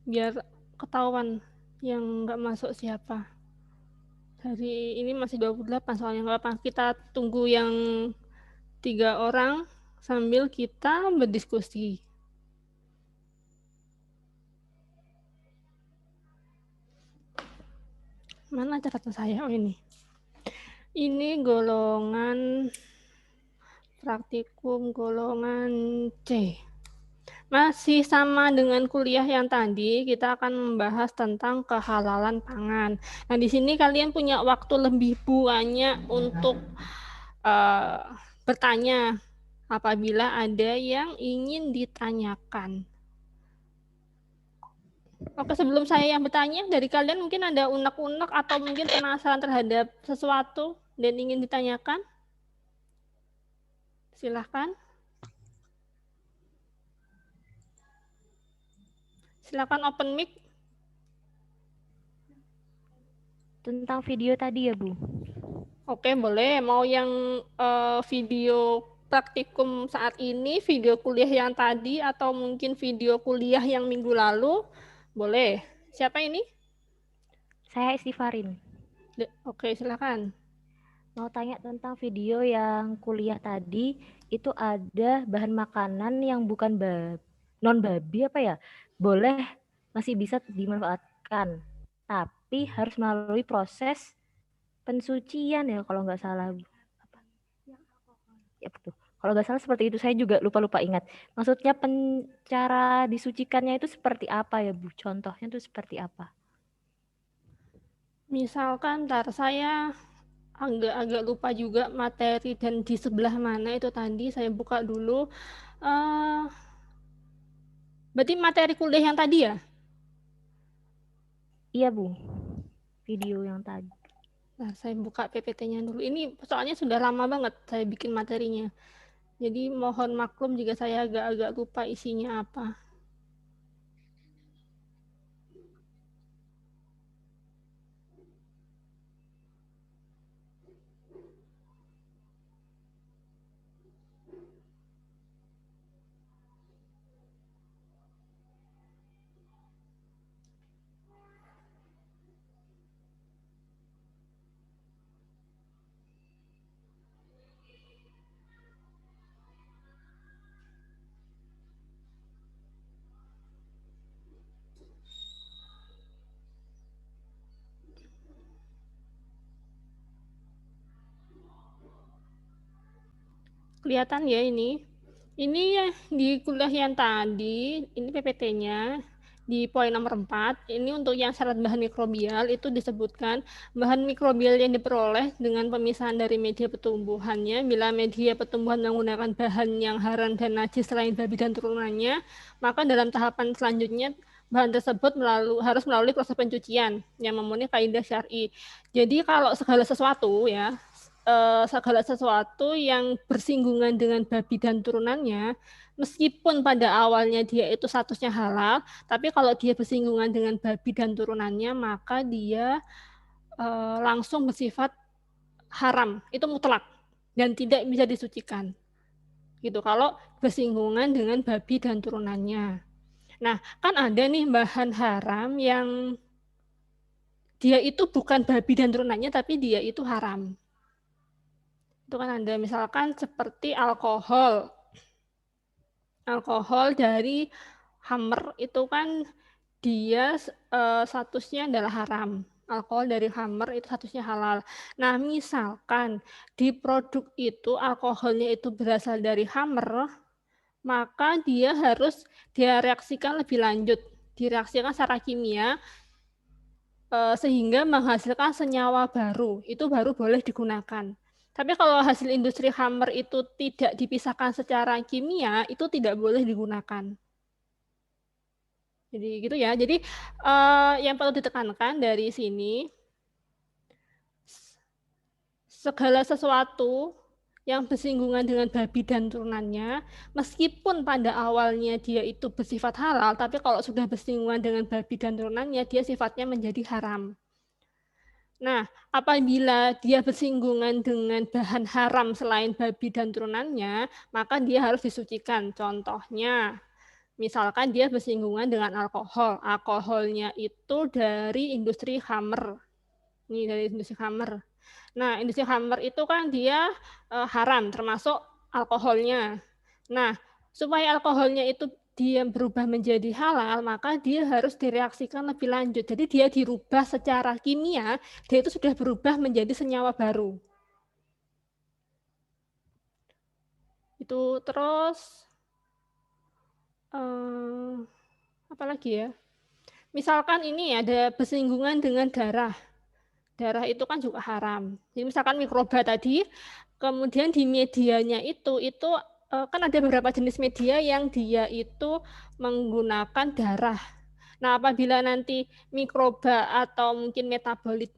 biar ketahuan yang nggak masuk siapa. Hari ini masih 28 soalnya, nggak apa, kita tunggu yang 3 orang sambil kita berdiskusi. Mana catatan saya? Oh ini. Ini golongan praktikum golongan C. Masih sama dengan kuliah yang tadi, kita akan membahas tentang kehalalan pangan. Nah, di sini kalian punya waktu lebih banyak untuk bertanya apabila ada yang ingin ditanyakan. Oke, sebelum saya yang bertanya, dari kalian mungkin ada unek-unek atau mungkin penasaran terhadap sesuatu dan ingin ditanyakan? Silahkan. Silakan open mic. Tentang video tadi ya, Bu. Oke, boleh. Mau yang video praktikum saat ini, video kuliah yang tadi, atau mungkin video kuliah yang minggu lalu? Boleh. Siapa ini? Saya Istifarin. Oke, silakan. Mau tanya tentang video yang kuliah tadi, itu ada bahan makanan yang bukan non babi apa ya? Boleh, masih bisa dimanfaatkan. Tapi harus melalui proses pensucian ya kalau nggak salah. Apa? Ya betul. Kalau nggak salah seperti itu, saya juga lupa-lupa ingat. Maksudnya cara disucikannya itu seperti apa ya, Bu? Contohnya itu seperti apa? Misalkan, ntar saya agak lupa juga materi dan di sebelah mana itu tadi. Saya buka dulu. Berarti materi kuliah yang tadi ya? Iya, Bu. Video yang tadi. Nah, saya buka PPT-nya dulu. Ini soalnya sudah lama banget saya bikin materinya. Jadi mohon maklum jika saya agak-agak lupa isinya apa. Kelihatan ya ini. Ini ya di kuliah yang tadi, ini PPT-nya di poin nomor 4. Ini untuk yang syarat bahan mikrobial itu disebutkan bahan mikrobial yang diperoleh dengan pemisahan dari media pertumbuhannya. Bila media pertumbuhan menggunakan bahan yang haram dan najis selain babi dan turunannya, maka dalam tahapan selanjutnya bahan tersebut harus melalui proses pencucian yang memenuhi kaidah syar'i. Jadi kalau segala sesuatu ya, segala sesuatu yang bersinggungan dengan babi dan turunannya, meskipun pada awalnya dia itu statusnya halal, tapi kalau dia bersinggungan dengan babi dan turunannya, maka dia langsung bersifat haram, itu mutlak dan tidak bisa disucikan. Gitu kalau bersinggungan dengan babi dan turunannya. Nah, kan ada nih bahan haram yang dia itu bukan babi dan turunannya, tapi dia itu haram. Itu kan ada misalkan seperti alkohol. Alkohol dari Hammer itu kan dia statusnya adalah haram. Alkohol dari Hammer itu statusnya halal. Nah, misalkan di produk itu alkoholnya itu berasal dari Hammer, maka dia harus direaksikan lebih lanjut. Direaksikan secara kimia sehingga menghasilkan senyawa baru. Itu baru boleh digunakan. Tapi kalau hasil industri Hammer itu tidak dipisahkan secara kimia, itu tidak boleh digunakan. Jadi gitu ya. Jadi yang perlu ditekankan dari sini, segala sesuatu yang bersinggungan dengan babi dan turunannya, meskipun pada awalnya dia itu bersifat halal, tapi kalau sudah bersinggungan dengan babi dan turunannya, dia sifatnya menjadi haram. Nah, apabila dia bersinggungan dengan bahan haram selain babi dan turunannya, maka dia harus disucikan. Contohnya, Misalkan dia bersinggungan dengan alkohol. Alkoholnya itu dari industri khamer. Ini dari industri khamer. Nah, industri khamer itu kan dia haram, termasuk alkoholnya. Nah, supaya alkoholnya itu dia berubah menjadi halal, maka dia harus direaksikan lebih lanjut. Jadi dia dirubah secara kimia, dia itu sudah berubah menjadi senyawa baru. Itu terus apa lagi ya? Misalkan ini ada bersinggungan dengan darah. Darah itu kan juga haram. Jadi misalkan mikroba tadi, kemudian di medianya itu kan ada beberapa jenis media yang dia itu menggunakan darah. Nah, apabila nanti mikroba atau mungkin metabolit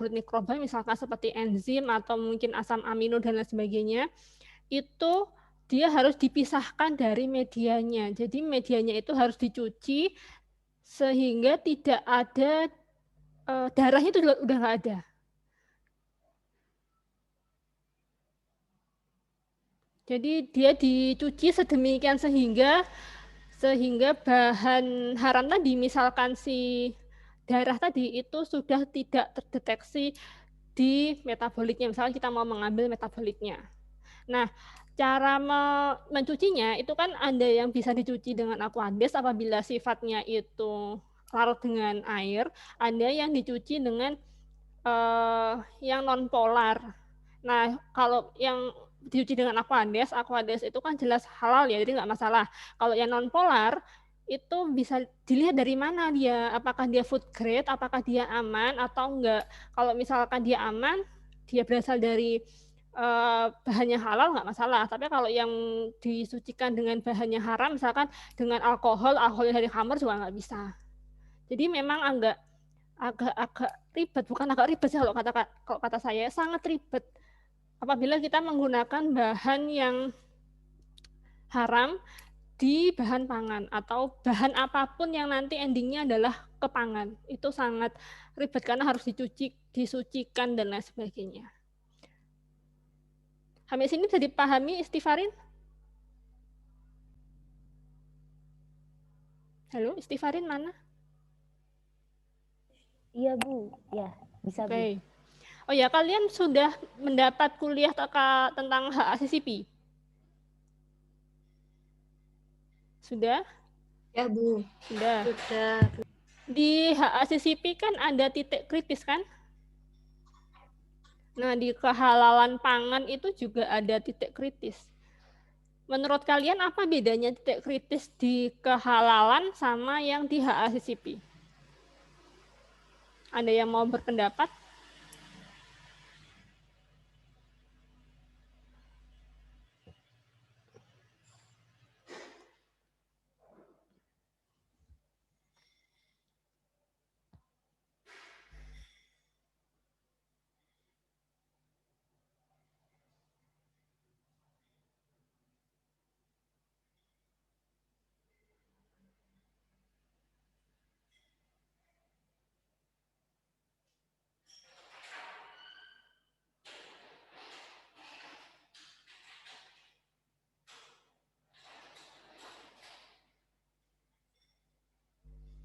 mikroba misalkan seperti enzim atau mungkin asam amino dan lain sebagainya, itu dia harus dipisahkan dari medianya. Jadi medianya itu harus dicuci sehingga tidak ada darahnya itu udah nggak ada. Jadi dia dicuci sedemikian sehingga bahan haram tadi, misalkan si darah tadi itu sudah tidak terdeteksi di metabolitnya. Misalkan kita mau mengambil metabolitnya. Nah, cara mencucinya itu kan ada yang bisa dicuci dengan aqueduct apabila sifatnya itu larut dengan air, ada yang dicuci dengan yang non polar. Nah, kalau yang dicuci dengan aqueduct itu kan jelas halal ya, jadi nggak masalah. Kalau yang non polar itu bisa dilihat dari mana dia, apakah dia food grade, apakah dia aman atau enggak. Kalau misalkan dia aman, dia berasal dari bahannya halal nggak masalah. Tapi kalau yang disucikan dengan bahannya haram, misalkan dengan alkohol dari khamr juga nggak bisa. Jadi memang agak ribet, bukan agak ribet sih kalau kata saya, sangat ribet apabila kita menggunakan bahan yang haram di bahan pangan atau bahan apapun yang nanti endingnya adalah ke pangan. Itu sangat ribet karena harus disucikan dan lain sebagainya. Sampai sini bisa dipahami Istifarin? Halo, Istifarin mana? Iya Bu, ya bisa Bu. Oke. Oh ya, kalian sudah mendapat kuliah tentang HACCP? Sudah? Ya Bu. Sudah. Sudah. Di HACCP kan ada titik kritis kan? Nah, di kehalalan pangan itu juga ada titik kritis. Menurut kalian apa bedanya titik kritis di kehalalan sama yang di HACCP? Ada yang mau berpendapat?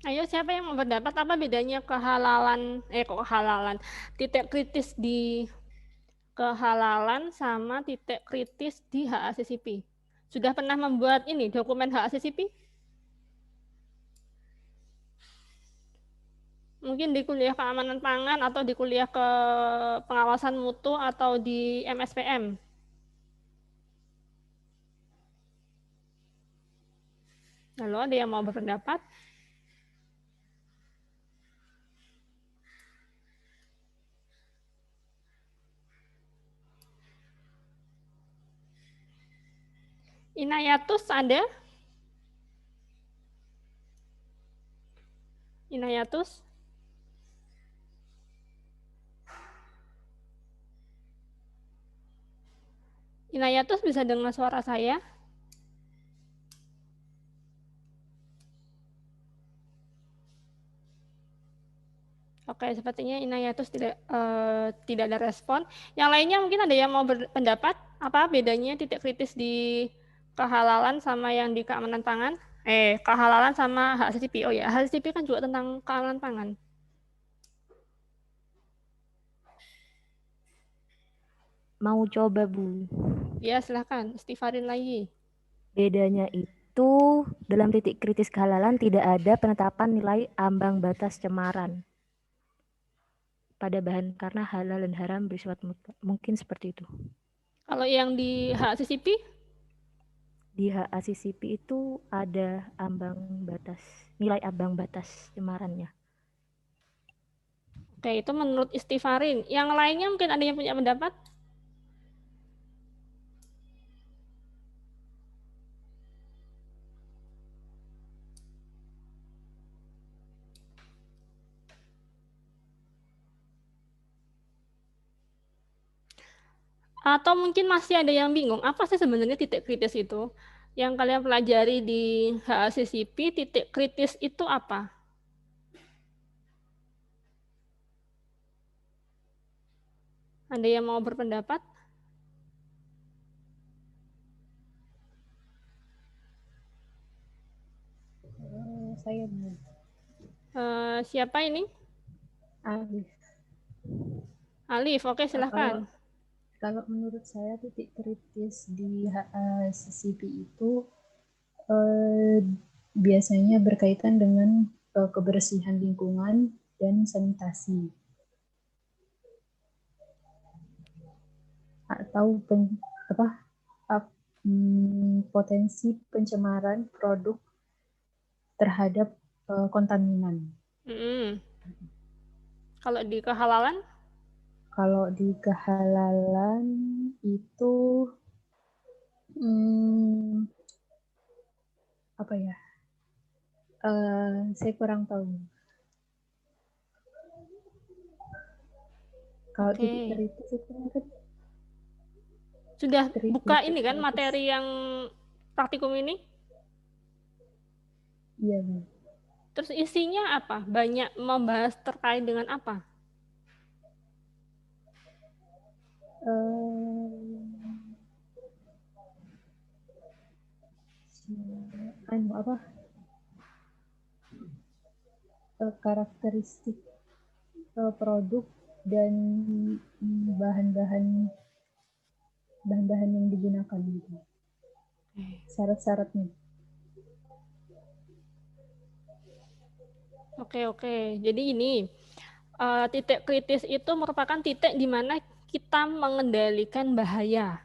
Ayo, siapa yang mau berpendapat apa bedanya kehalalan titik kritis di kehalalan sama titik kritis di HACCP? Sudah pernah membuat ini dokumen HACCP? Mungkin di kuliah keamanan pangan atau di kuliah ke pengawasan mutu atau di MSPM. Lalu ada yang mau berpendapat? Inayatus ada? Inayatus? Inayatus bisa dengar suara saya? Oke, sepertinya Inayatus tidak ada respon. Yang lainnya mungkin ada yang mau berpendapat apa bedanya titik kritis di kehalalan sama yang di keamanan pangan? Kehalalan sama hak CCP. Oh ya, hak CCP kan juga tentang kehalalan pangan. Mau coba, Bu. Ya, silahkan. Istighfarin lagi. Bedanya itu dalam titik kritis kehalalan tidak ada penetapan nilai ambang batas cemaran pada bahan karena halal dan haram bersifat mutlak. Mungkin seperti itu. Kalau yang di hak CCP, Di HACCP itu ada ambang batas, nilai ambang batas cemarannya. oke, itu menurut Istighfarin. Yang lainnya mungkin ada yang punya pendapat? Atau mungkin masih ada yang bingung, apa sih sebenarnya titik kritis itu? Yang kalian pelajari di HACCP, titik kritis itu apa? Ada yang mau berpendapat? Saya Siapa ini? Alif. Alif, oke silahkan. Kalau menurut saya titik kritis di HACCP itu biasanya berkaitan dengan kebersihan lingkungan dan sanitasi atau potensi pencemaran produk terhadap kontaminan. Kalau di kehalalan? Kalau di kehalalan itu apa ya? Saya kurang tahu. Kalau titik kritis itu kan sudah buka ini kan materi yang praktikum ini? Iya, Bu. Terus isinya apa? Banyak membahas terkait dengan apa? Karakteristik produk dan bahan-bahan yang digunakan gitu. Syarat-syaratnya. Oke. Jadi ini titik kritis itu merupakan titik di mana kita mengendalikan bahaya.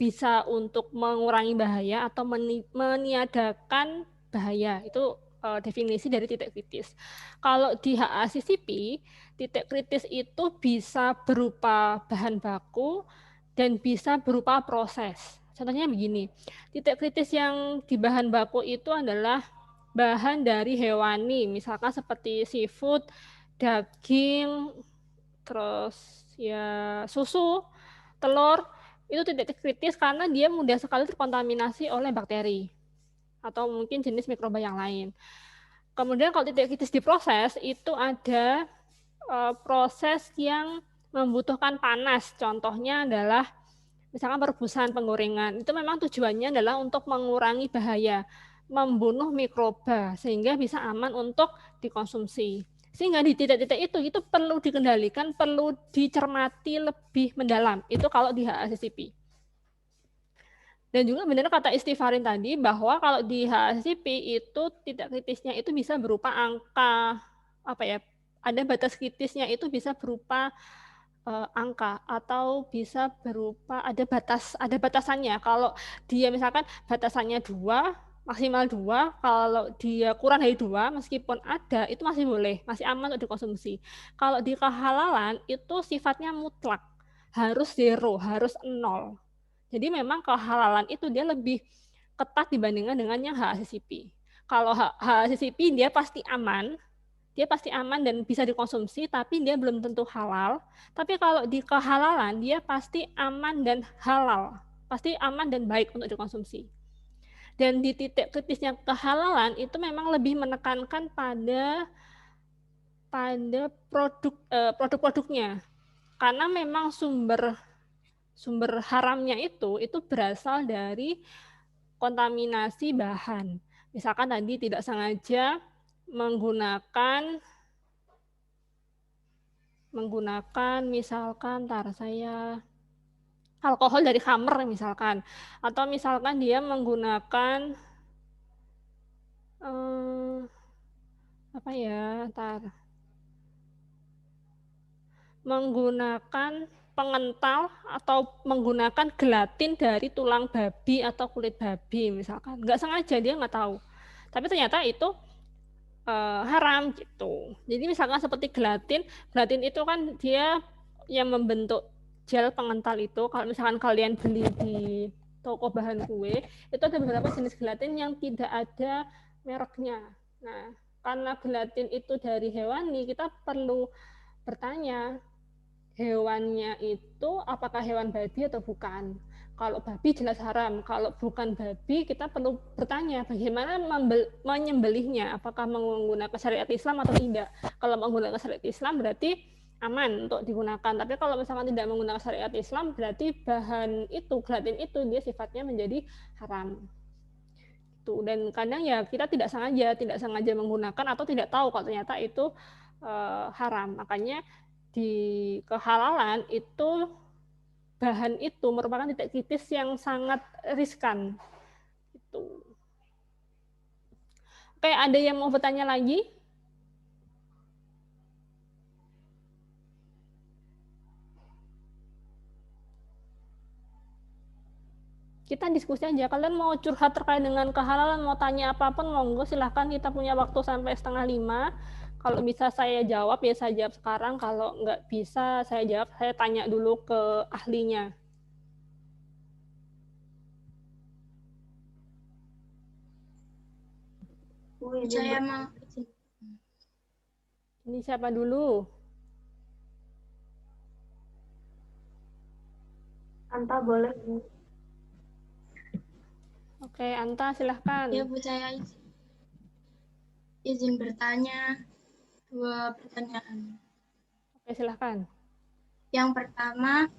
Bisa untuk mengurangi bahaya atau meniadakan bahaya. Itu definisi dari titik kritis. Kalau di HACCP, titik kritis itu bisa berupa bahan baku dan bisa berupa proses. Contohnya begini, titik kritis yang di bahan baku itu adalah bahan dari hewani, misalkan seperti seafood, daging, terus ya susu, telur, itu titik kritis karena dia mudah sekali terkontaminasi oleh bakteri atau mungkin jenis mikroba yang lain. Kemudian kalau titik kritis diproses, itu ada proses yang membutuhkan panas. Contohnya adalah misalkan perebusan, penggorengan. Itu memang tujuannya adalah untuk mengurangi bahaya, membunuh mikroba sehingga bisa aman untuk dikonsumsi. Sehingga di titik-titik itu perlu dikendalikan, perlu dicermati lebih mendalam. Itu kalau di HACCP. Dan juga benar kata Istighfarin tadi bahwa kalau di HACCP itu titik kritisnya itu bisa berupa angka apa ya? Ada batas kritisnya itu bisa berupa angka atau bisa berupa ada batasannya. Kalau dia misalkan batasannya 2, maksimal 2, kalau dia kurang dari 2 meskipun ada itu masih boleh, masih aman untuk dikonsumsi. Kalau di kehalalan itu sifatnya mutlak, harus 0, harus 0. Jadi memang kehalalan itu dia lebih ketat dibandingkan dengan yang HACCP. Kalau HACCP dia pasti aman, dan bisa dikonsumsi, tapi dia belum tentu halal. Tapi kalau di kehalalan, dia pasti aman dan halal. Pasti aman dan baik untuk dikonsumsi. Dan di titik kritisnya kehalalan, itu memang lebih menekankan pada produk-produknya. Karena memang sumber haramnya itu berasal dari kontaminasi bahan. Misalkan tadi tidak sengaja menggunakan misalkan saya alkohol dari khamer misalkan, atau misalkan dia menggunakan apa ya, menggunakan pengental atau menggunakan gelatin dari tulang babi atau kulit babi misalkan, nggak sengaja, dia nggak tahu, tapi ternyata itu haram gitu. Jadi misalkan seperti gelatin itu kan dia yang membentuk gel pengental itu. Kalau misalkan kalian beli di toko bahan kue, itu ada beberapa jenis gelatin yang tidak ada mereknya. Nah, karena gelatin itu dari hewani, kita perlu bertanya, hewannya itu apakah hewan babi atau bukan. Kalau babi jelas haram, kalau bukan babi kita perlu bertanya bagaimana menyembelihnya, apakah menggunakan syariat Islam atau tidak. Kalau menggunakan syariat Islam berarti aman untuk digunakan, tapi kalau misalkan tidak menggunakan syariat Islam berarti bahan itu, gelatin itu dia sifatnya menjadi haram. Dan kadang ya kita tidak sengaja menggunakan atau tidak tahu kalau ternyata itu haram. Makanya di kehalalan itu bahan itu merupakan titik kritis yang sangat riskan. Itu. Oke, ada yang mau bertanya lagi? Kita diskusi aja. Kalian mau curhat terkait dengan kehalalan, mau tanya apapun, monggo silahkan. Kita punya waktu sampai 4:30. Kalau bisa saya jawab ya saya jawab sekarang. Kalau nggak bisa saya jawab, saya tanya dulu ke ahlinya. Saya mau. Ini siapa dulu? Anta boleh, Bu. Oke, Anta silahkan. Ya, Bu, saya izin bertanya 2 pertanyaan. Oke, silahkan. Yang pertama,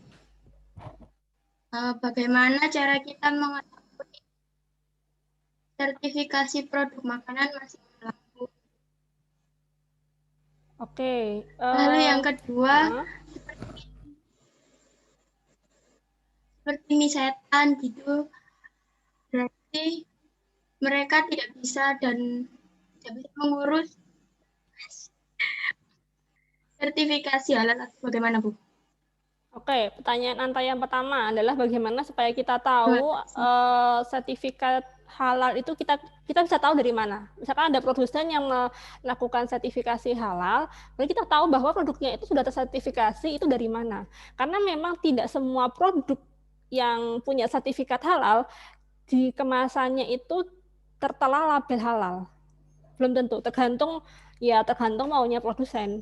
bagaimana cara kita mengetahui sertifikasi produk makanan masih berlaku? Oke. Lalu yang kedua, seperti mie setan gitu, berarti mereka tidak bisa mengurus sertifikasi halal atau bagaimana, Bu? Oke, pertanyaan Anta yang pertama adalah bagaimana supaya kita tahu sertifikat halal itu kita bisa tahu dari mana. Misalkan ada produsen yang melakukan sertifikasi halal, lalu kita tahu bahwa produknya itu sudah tersertifikasi itu dari mana. Karena memang tidak semua produk yang punya sertifikat halal di kemasannya itu tertera label halal. Belum tentu, tergantung maunya produsen.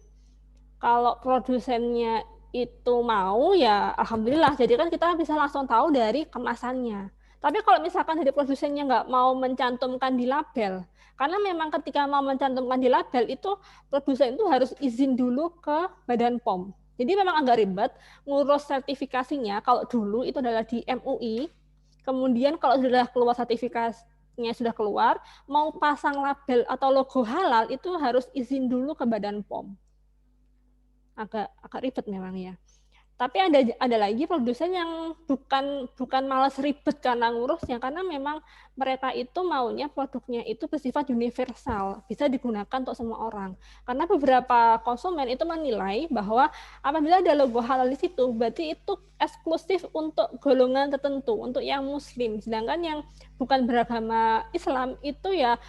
Kalau produsennya itu mau ya alhamdulillah, jadi kan kita bisa langsung tahu dari kemasannya. Tapi kalau misalkan dari produsennya nggak mau mencantumkan di label, karena memang ketika mau mencantumkan di label itu produsen itu harus izin dulu ke Badan POM. Jadi memang agak ribet ngurus sertifikasinya. Kalau dulu itu adalah di MUI, kemudian kalau sudah keluar sertifikasinya sudah keluar, mau pasang label atau logo halal itu harus izin dulu ke Badan POM. Agak ribet memang ya. Tapi ada lagi produsen yang bukan malas ribet karena ngurusnya, karena memang mereka itu maunya produknya itu bersifat universal, bisa digunakan untuk semua orang. Karena beberapa konsumen itu menilai bahwa apabila ada logo halal di situ, berarti itu eksklusif untuk golongan tertentu, untuk yang muslim. Sedangkan yang bukan beragama Islam itu ya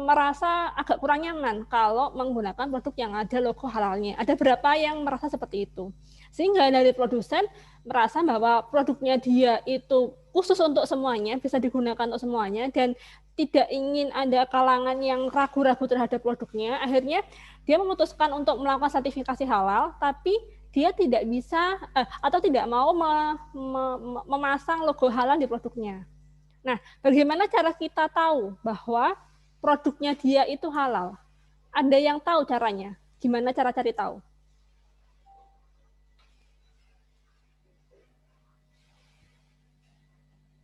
merasa agak kurang nyaman kalau menggunakan produk yang ada logo halalnya. Ada berapa yang merasa seperti itu. Sehingga dari produsen merasa bahwa produknya dia itu khusus untuk semuanya, bisa digunakan untuk semuanya, dan tidak ingin ada kalangan yang ragu-ragu terhadap produknya. Akhirnya dia memutuskan untuk melakukan sertifikasi halal, tapi dia tidak bisa atau tidak mau memasang logo halal di produknya. Nah, bagaimana cara kita tahu bahwa produknya dia itu halal? Ada yang tahu caranya? Gimana cara cari tahu?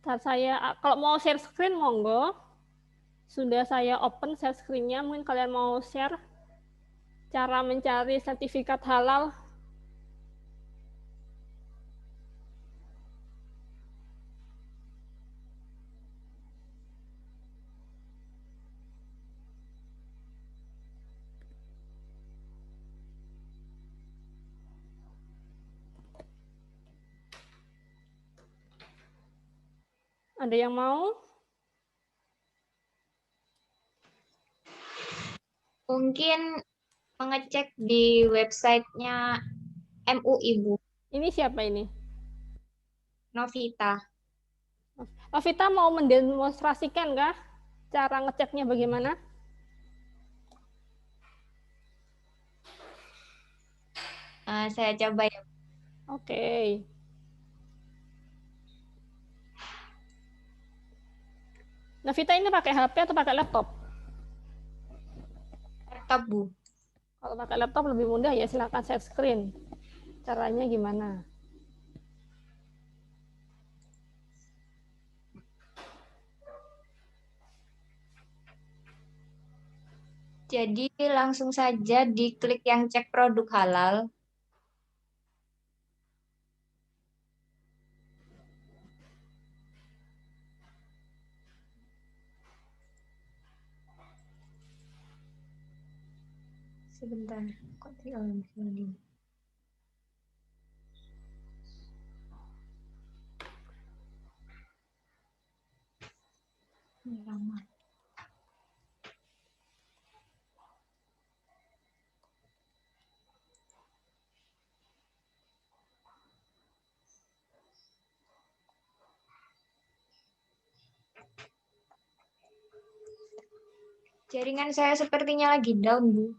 Saya kalau mau share screen monggo. Sudah saya open share screen-nya, mungkin kalian mau share cara mencari sertifikat halal. Ada yang mau? Mungkin mengecek di websitenya MUI, Bu. Ini siapa ini? Novita. Novita mau mendemonstrasikan kah? Cara ngeceknya bagaimana? Saya coba ya. Oke. Novita ini pakai HP atau pakai laptop? Laptop, Bu. Kalau pakai laptop lebih mudah ya, silakan share screen. Caranya gimana? Jadi langsung saja diklik yang cek produk halal. Sebentar, kok tidak lagi? Ini lama. Jaringan saya sepertinya lagi down, Bu.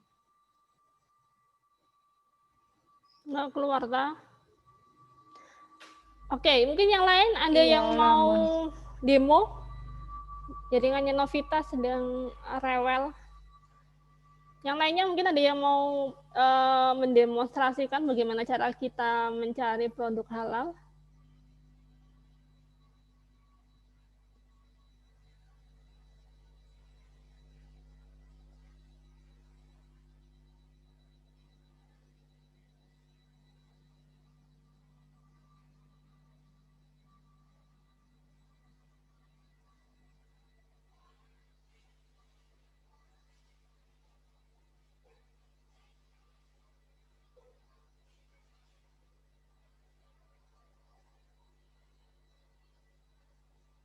Nggak keluar, ta? Oke, mungkin yang lain ada Iya, yang mau lama. demo? Jaringannya Novita sedang rewel. Yang lainnya mungkin ada yang mau mendemonstrasikan bagaimana cara kita mencari produk halal?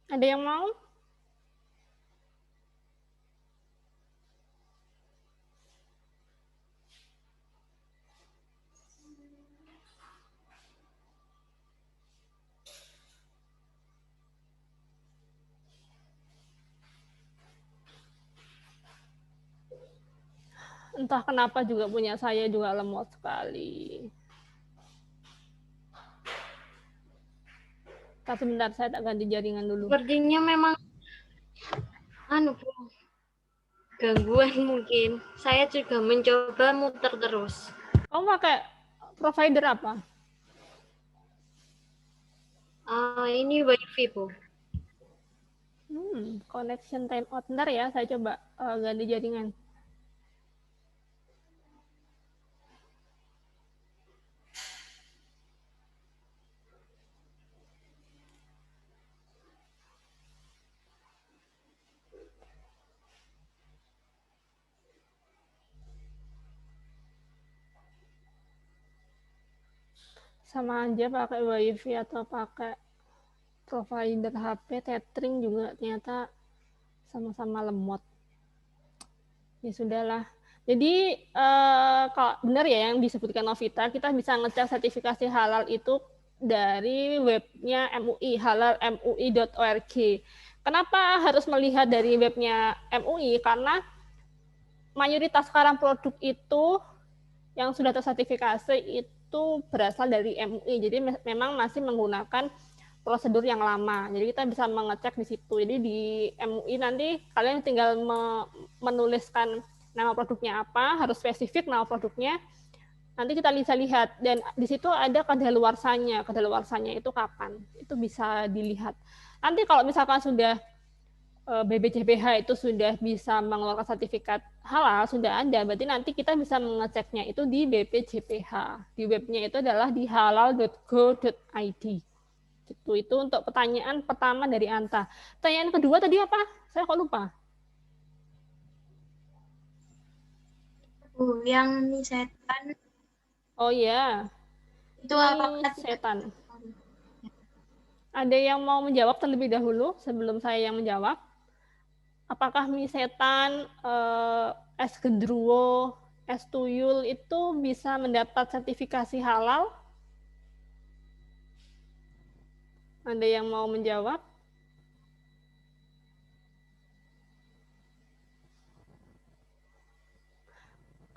Ada yang mau? Entah kenapa juga punya saya juga lemot sekali. Sebentar, saya tak ganti jaringan dulu. Sepertinya memang gangguan mungkin. Saya juga mencoba muter terus. Kamu pakai provider apa? Ini WiFi, Bu. Connection time out. Bentar ya, saya coba ganti jaringan. Sama aja pakai WiFi atau pakai provider HP, tethering juga ternyata sama-sama lemot. Ya sudahlah. Jadi kalau benar ya yang disebutkan Novita, kita bisa ngecek sertifikasi halal itu dari webnya MUI, halalmui.org. Kenapa harus melihat dari webnya MUI? Karena mayoritas sekarang produk itu yang sudah tersertifikasi itu berasal dari MUI. Jadi memang masih menggunakan prosedur yang lama. Jadi kita bisa mengecek di situ. Jadi di MUI nanti kalian tinggal menuliskan nama produknya apa, harus spesifik nama produknya. Nanti kita bisa lihat dan di situ ada kadaluarsanya. Kadaluarsanya itu kapan? Itu bisa dilihat. Nanti kalau misalkan sudah BPJPH itu sudah bisa mengeluarkan sertifikat halal, sudah ada, berarti nanti kita bisa mengeceknya itu di BPJPH. Di webnya itu adalah di halal.go.id. Itu untuk pertanyaan pertama dari Anta. Pertanyaan kedua tadi apa? Saya kok lupa. Bu, yang mie setan Oh ya, itu apakah tidak setan. Ada yang mau menjawab terlebih dahulu sebelum saya yang menjawab? Apakah mie setan, es gendruwo, es tuyul itu bisa mendapat sertifikasi halal? Ada yang mau menjawab?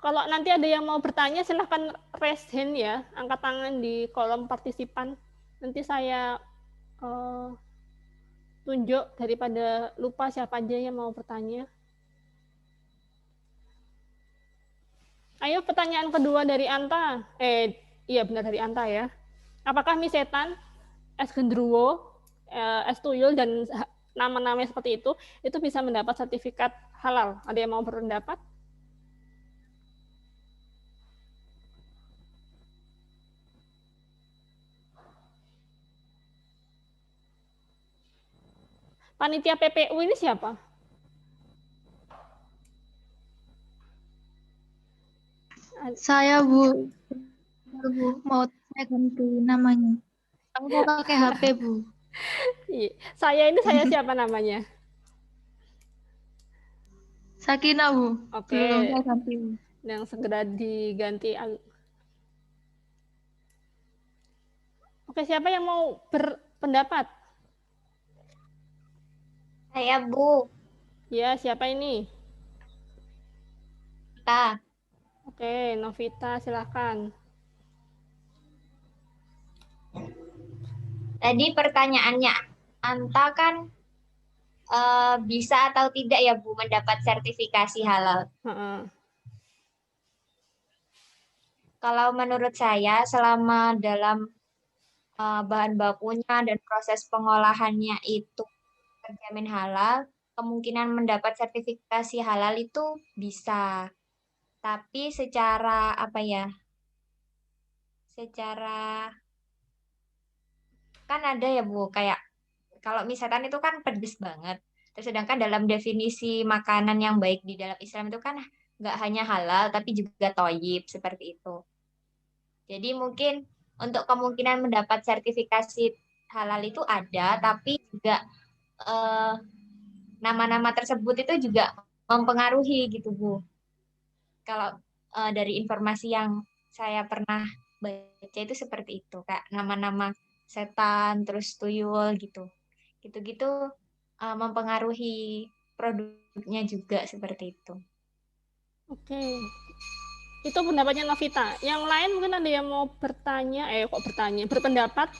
Kalau nanti ada yang mau bertanya, silahkan raise hand ya, angkat tangan di kolom partisipan. Nanti saya tunjuk daripada lupa siapa aja yang mau bertanya. Ayo pertanyaan kedua dari Anta. Iya benar dari Anta ya. Apakah mie setan, es gendruwo, es tuyul, dan nama-nama seperti itu bisa mendapat sertifikat halal? Ada yang mau berpendapat? Panitia PPU ini siapa? Saya Bu, mau saya ganti namanya. Aku mau pakai HP Bu. Saya siapa namanya? Sakina Bu. Oke. Belum saya ganti Bu. Yang segera diganti. Oke, siapa yang mau berpendapat? Saya Bu. Ya, siapa ini? Kita. Oke, Novita, silakan. Tadi pertanyaannya, Anta kan bisa atau tidak ya Bu mendapat sertifikasi halal? Kalau menurut saya, selama dalam bahan bakunya dan proses pengolahannya itu terjamin halal, kemungkinan mendapat sertifikasi halal itu bisa. Tapi secara kan ada ya Bu, kayak kalau misalkan itu kan pedes banget. Terus sedangkan dalam definisi makanan yang baik di dalam Islam itu kan nggak hanya halal, tapi juga thayyib, seperti itu. Jadi mungkin untuk kemungkinan mendapat sertifikasi halal itu ada, tapi juga nama-nama tersebut itu juga mempengaruhi gitu Bu. Kalau dari informasi yang saya pernah baca itu seperti itu, kayak nama-nama setan, terus tuyul gitu. Gitu-gitu mempengaruhi produknya juga seperti itu. Oke. Itu pendapatnya Novita. Yang lain mungkin ada yang mau bertanya, berpendapat?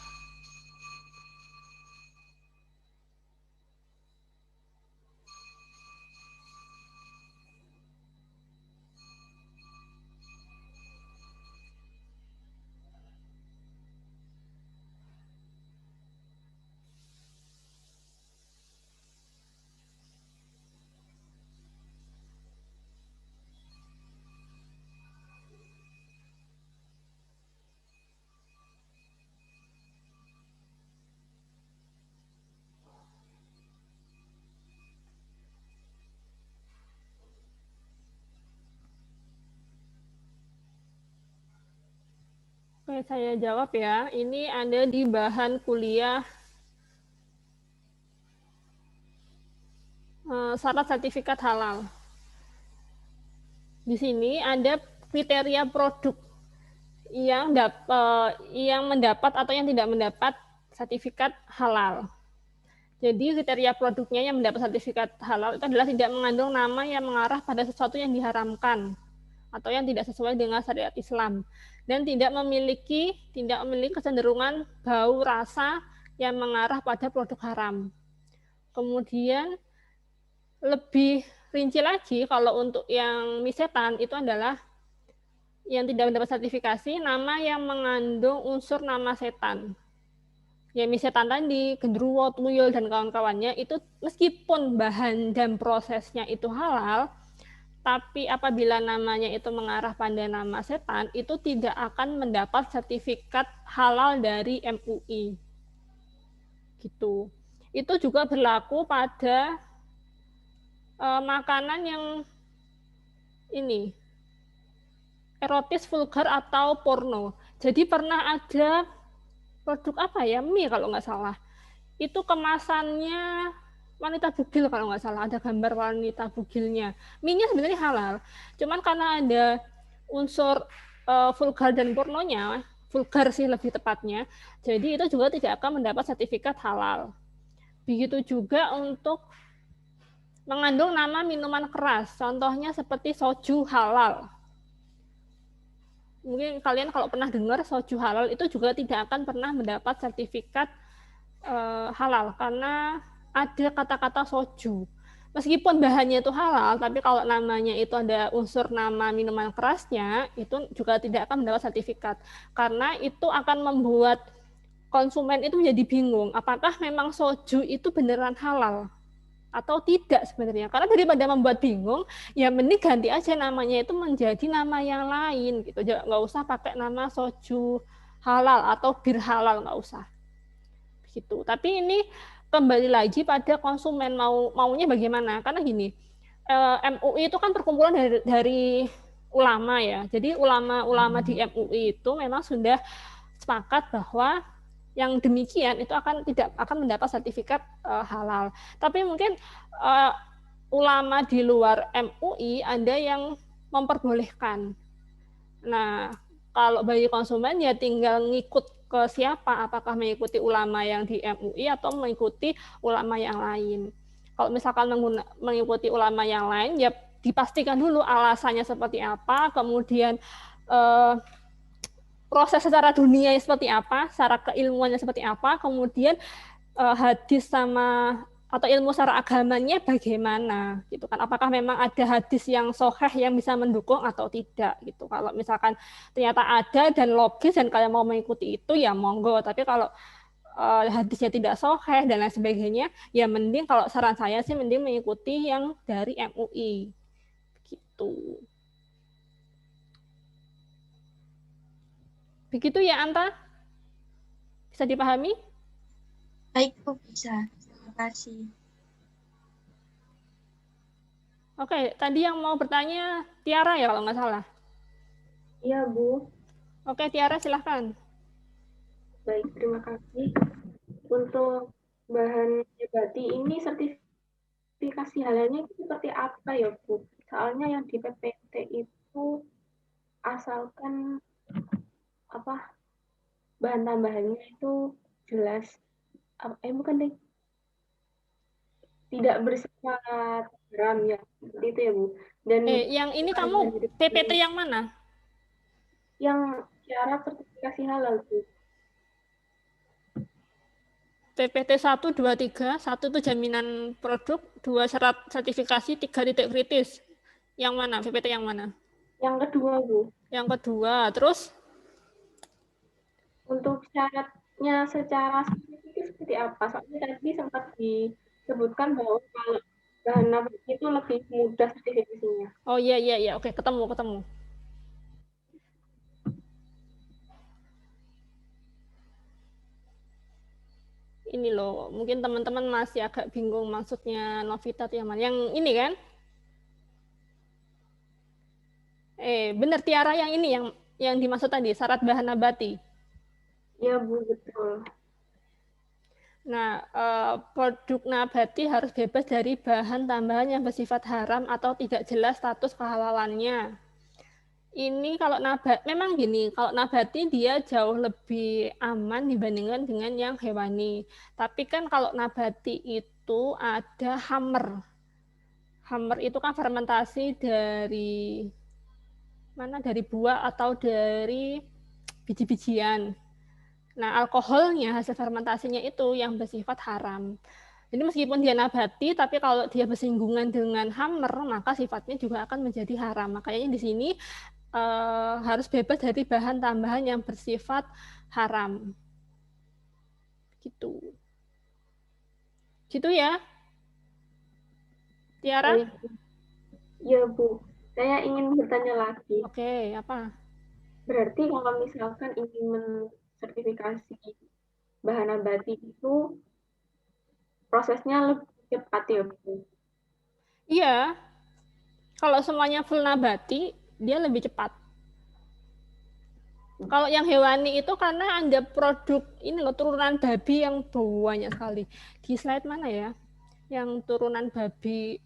Oke, saya jawab ya. Ini ada di bahan kuliah syarat sertifikat halal. Di sini ada kriteria produk yang mendapat atau yang tidak mendapat sertifikat halal. Jadi kriteria produknya yang mendapat sertifikat halal itu adalah tidak mengandung nama yang mengarah pada sesuatu yang diharamkan atau yang tidak sesuai dengan syariat Islam, dan tidak memiliki kecenderungan bau rasa yang mengarah pada produk haram. Kemudian lebih rinci lagi, kalau untuk yang mie setan itu adalah yang tidak mendapat sertifikasi nama yang mengandung unsur nama setan. Ya mie setan tadi, genderuwo, tuyul, dan kawan-kawannya itu meskipun bahan dan prosesnya itu halal, tapi apabila namanya itu mengarah pada nama setan, itu tidak akan mendapat sertifikat halal dari MUI. Gitu. Itu juga berlaku pada makanan yang ini, erotis, vulgar, atau porno. Jadi pernah ada produk apa ya, mie kalau nggak salah, itu kemasannya wanita bugil kalau nggak salah, ada gambar wanita bugilnya. Mie-nya sebenarnya halal, cuman karena ada unsur vulgar dan pornonya, vulgar sih lebih tepatnya, jadi itu juga tidak akan mendapat sertifikat halal. Begitu juga untuk mengandung nama minuman keras, contohnya seperti soju halal. Mungkin kalian kalau pernah dengar soju halal itu juga tidak akan pernah mendapat sertifikat halal karena ada kata-kata soju. Meskipun bahannya itu halal, tapi kalau namanya itu ada unsur nama minuman kerasnya, itu juga tidak akan mendapat sertifikat. Karena itu akan membuat konsumen itu menjadi bingung, apakah memang soju itu beneran halal atau tidak sebenarnya. Karena daripada membuat bingung, ya mending ganti aja namanya itu menjadi nama yang lain gitu. Nggak usah pakai nama soju halal atau bir halal, nggak usah. Gitu. Tapi ini kembali lagi pada konsumen maunya bagaimana. Karena gini, MUI itu kan perkumpulan dari ulama ya. Jadi ulama-ulama di MUI itu memang sudah sepakat bahwa yang demikian itu tidak akan mendapat sertifikat halal. Tapi mungkin ulama di luar MUI ada yang memperbolehkan. Nah, kalau bagi konsumen ya tinggal ngikut ke siapa, apakah mengikuti ulama yang di MUI atau mengikuti ulama yang lain. Kalau misalkan mengikuti ulama yang lain, ya dipastikan dulu alasannya seperti apa, kemudian proses secara dunia seperti apa, secara keilmuannya seperti apa, kemudian hadis sama atau ilmu secara agamanya bagaimana gitu kan, apakah memang ada hadis yang sahih yang bisa mendukung atau tidak gitu. Kalau misalkan ternyata ada dan logis dan kalian mau mengikuti itu ya monggo, tapi kalau hadisnya tidak sahih dan lain sebagainya ya mending, kalau saran saya sih mending mengikuti yang dari MUI gitu. Begitu ya Anta? Bisa dipahami? Baik, Bu, bisa. Terima kasih. Oke, tadi yang mau bertanya Tiara ya kalau nggak salah. Iya, Bu. Oke, Tiara silahkan. Baik, terima kasih. Untuk bahan nabati ini sertifikasi halalnya itu seperti apa ya, Bu? Soalnya yang di PPT itu asalkan bahan tambahannya itu jelas, bukan deh, tidak bersifat haram ya, seperti itu ya Bu. Dan yang ini kamu PPT yang mana? Yang syarat sertifikasi halal Bu. PPT 1, 2, 3, 1 itu jaminan produk, 2 syarat sertifikasi, 3 titik kritis. Yang mana? PPT yang mana? Yang kedua Bu. Yang kedua, terus? Untuk syaratnya secara spesifik seperti apa? Soalnya tadi sempat disebutkan bahwa kalau bahan nabati itu lebih mudah sertifikasinya. Oh iya, oke, ketemu. Ini loh, mungkin teman-teman masih agak bingung maksudnya Novita yang mana. Yang ini kan? Benar Tiara, yang ini yang dimaksud tadi, syarat bahan nabati. Iya Bu, betul. Nah, produk nabati harus bebas dari bahan tambahan yang bersifat haram atau tidak jelas status kehalalannya. Ini kalau memang gini, kalau nabati dia jauh lebih aman dibandingkan dengan yang hewani. Tapi kan kalau nabati itu ada hammer. Hammer itu kan fermentasi dari dari buah atau dari biji-bijian. Nah, alkoholnya, hasil fermentasinya itu yang bersifat haram. Jadi meskipun dia nabati, tapi kalau dia bersinggungan dengan hammer, maka sifatnya juga akan menjadi haram. Makanya di sini harus bebas dari bahan tambahan yang bersifat haram. Gitu. Gitu ya, Tiara? Ya, Bu. Saya ingin bertanya lagi. Oke, apa? Berarti kalau misalkan ingin mensertifikasi bahan nabati itu prosesnya lebih cepat ya, Bu? Iya, kalau semuanya full nabati, dia lebih cepat. Kalau yang hewani itu karena ada produk ini loh, turunan babi yang banyak sekali. Di slide mana ya? Yang turunan babi.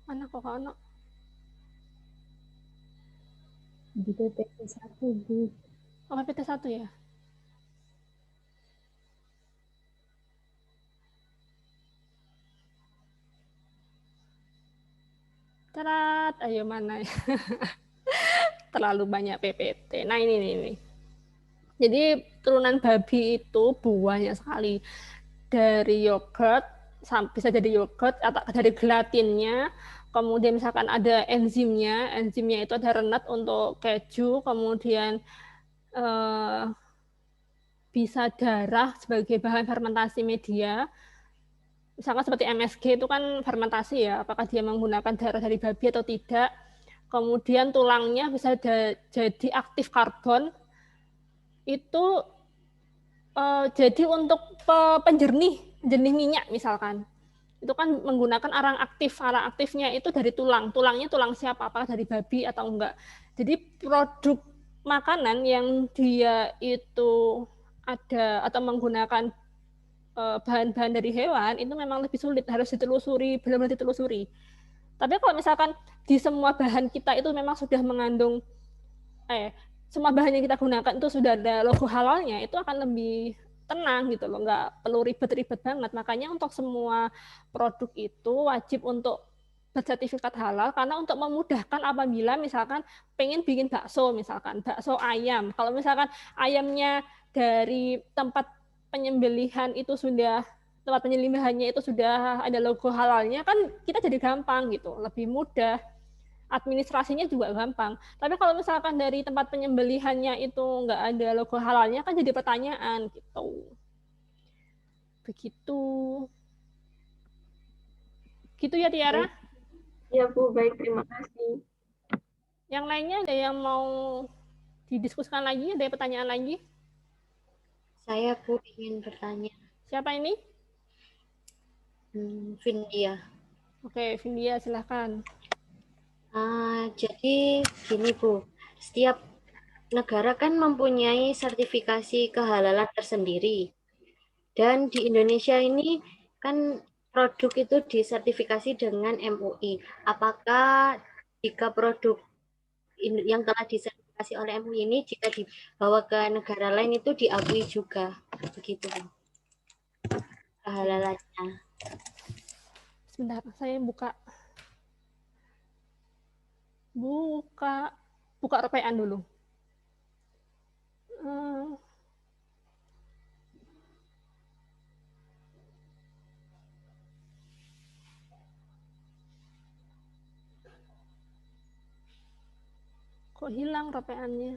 Mana kok ono? Di PPT 1, Bu. Oh, PPT 1 ya? Terat, ayo mana ya? Terlalu banyak PPT. Nah ini. Jadi turunan babi itu banyak sekali. Dari yogurt, bisa jadi yogurt, atau dari gelatinnya, kemudian misalkan ada enzimnya itu ada rennet untuk keju, kemudian bisa darah sebagai bahan fermentasi media. Misalkan seperti MSG itu kan fermentasi ya, apakah dia menggunakan darah dari babi atau tidak. Kemudian tulangnya bisa jadi aktif karbon, itu jadi untuk penjernih minyak misalkan. Itu kan menggunakan arang aktifnya itu dari tulangnya tulang siapa, apakah dari babi atau enggak. Jadi produk makanan yang dia itu ada atau menggunakan bahan-bahan dari hewan itu memang lebih sulit, harus ditelusuri, benar-benar ditelusuri. Tapi kalau misalkan di semua bahan kita itu memang sudah mengandung semua bahan yang kita gunakan itu sudah ada logo halalnya, itu akan lebih tenang gitu loh, nggak perlu ribet-ribet banget. Makanya untuk semua produk itu wajib untuk bersertifikat halal, karena untuk memudahkan apabila misalkan pengen bikin bakso, misalkan bakso ayam. Kalau misalkan ayamnya dari tempat penyembelihan itu tempat penyembelihannya itu sudah ada logo halalnya, kan kita jadi gampang gitu, lebih mudah. Administrasinya juga gampang. Tapi kalau misalkan dari tempat penyembelihannya itu nggak ada logo halalnya, kan jadi pertanyaan gitu. Begitu. Gitu ya, Tiara? Ya, Bu. Baik, terima kasih. Yang lainnya ada yang mau didiskusikan lagi? Ada pertanyaan lagi? Saya, Bu, ingin bertanya. Siapa ini? Vindia. Oke, Vindia, silahkan. Jadi gini, Bu. Setiap negara kan mempunyai sertifikasi kehalalan tersendiri. Dan di Indonesia ini kan produk itu disertifikasi dengan MUI. Apakah jika produk yang telah disertifikasi oleh MUI ini jika dibawa ke negara lain itu diakui juga, begitu kehalalannya? Sebentar, saya buka ropean dulu. Kok hilang ropeannya?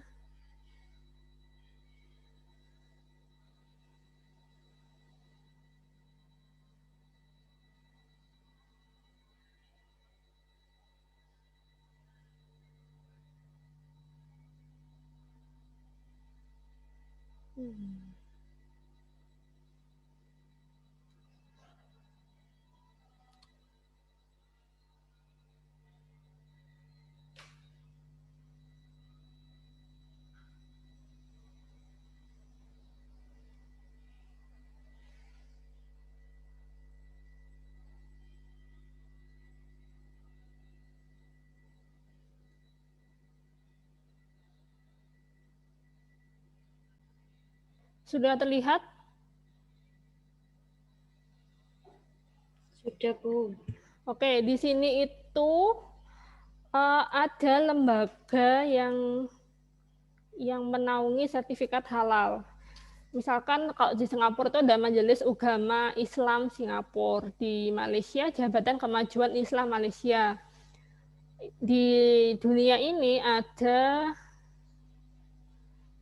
Sudah terlihat? Sudah, Bu. Oke, di sini itu ada lembaga yang menaungi sertifikat halal. Misalkan kalau di Singapura itu ada Majelis Ugama Islam Singapura, di Malaysia Jabatan Kemajuan Islam Malaysia. Di dunia ini ada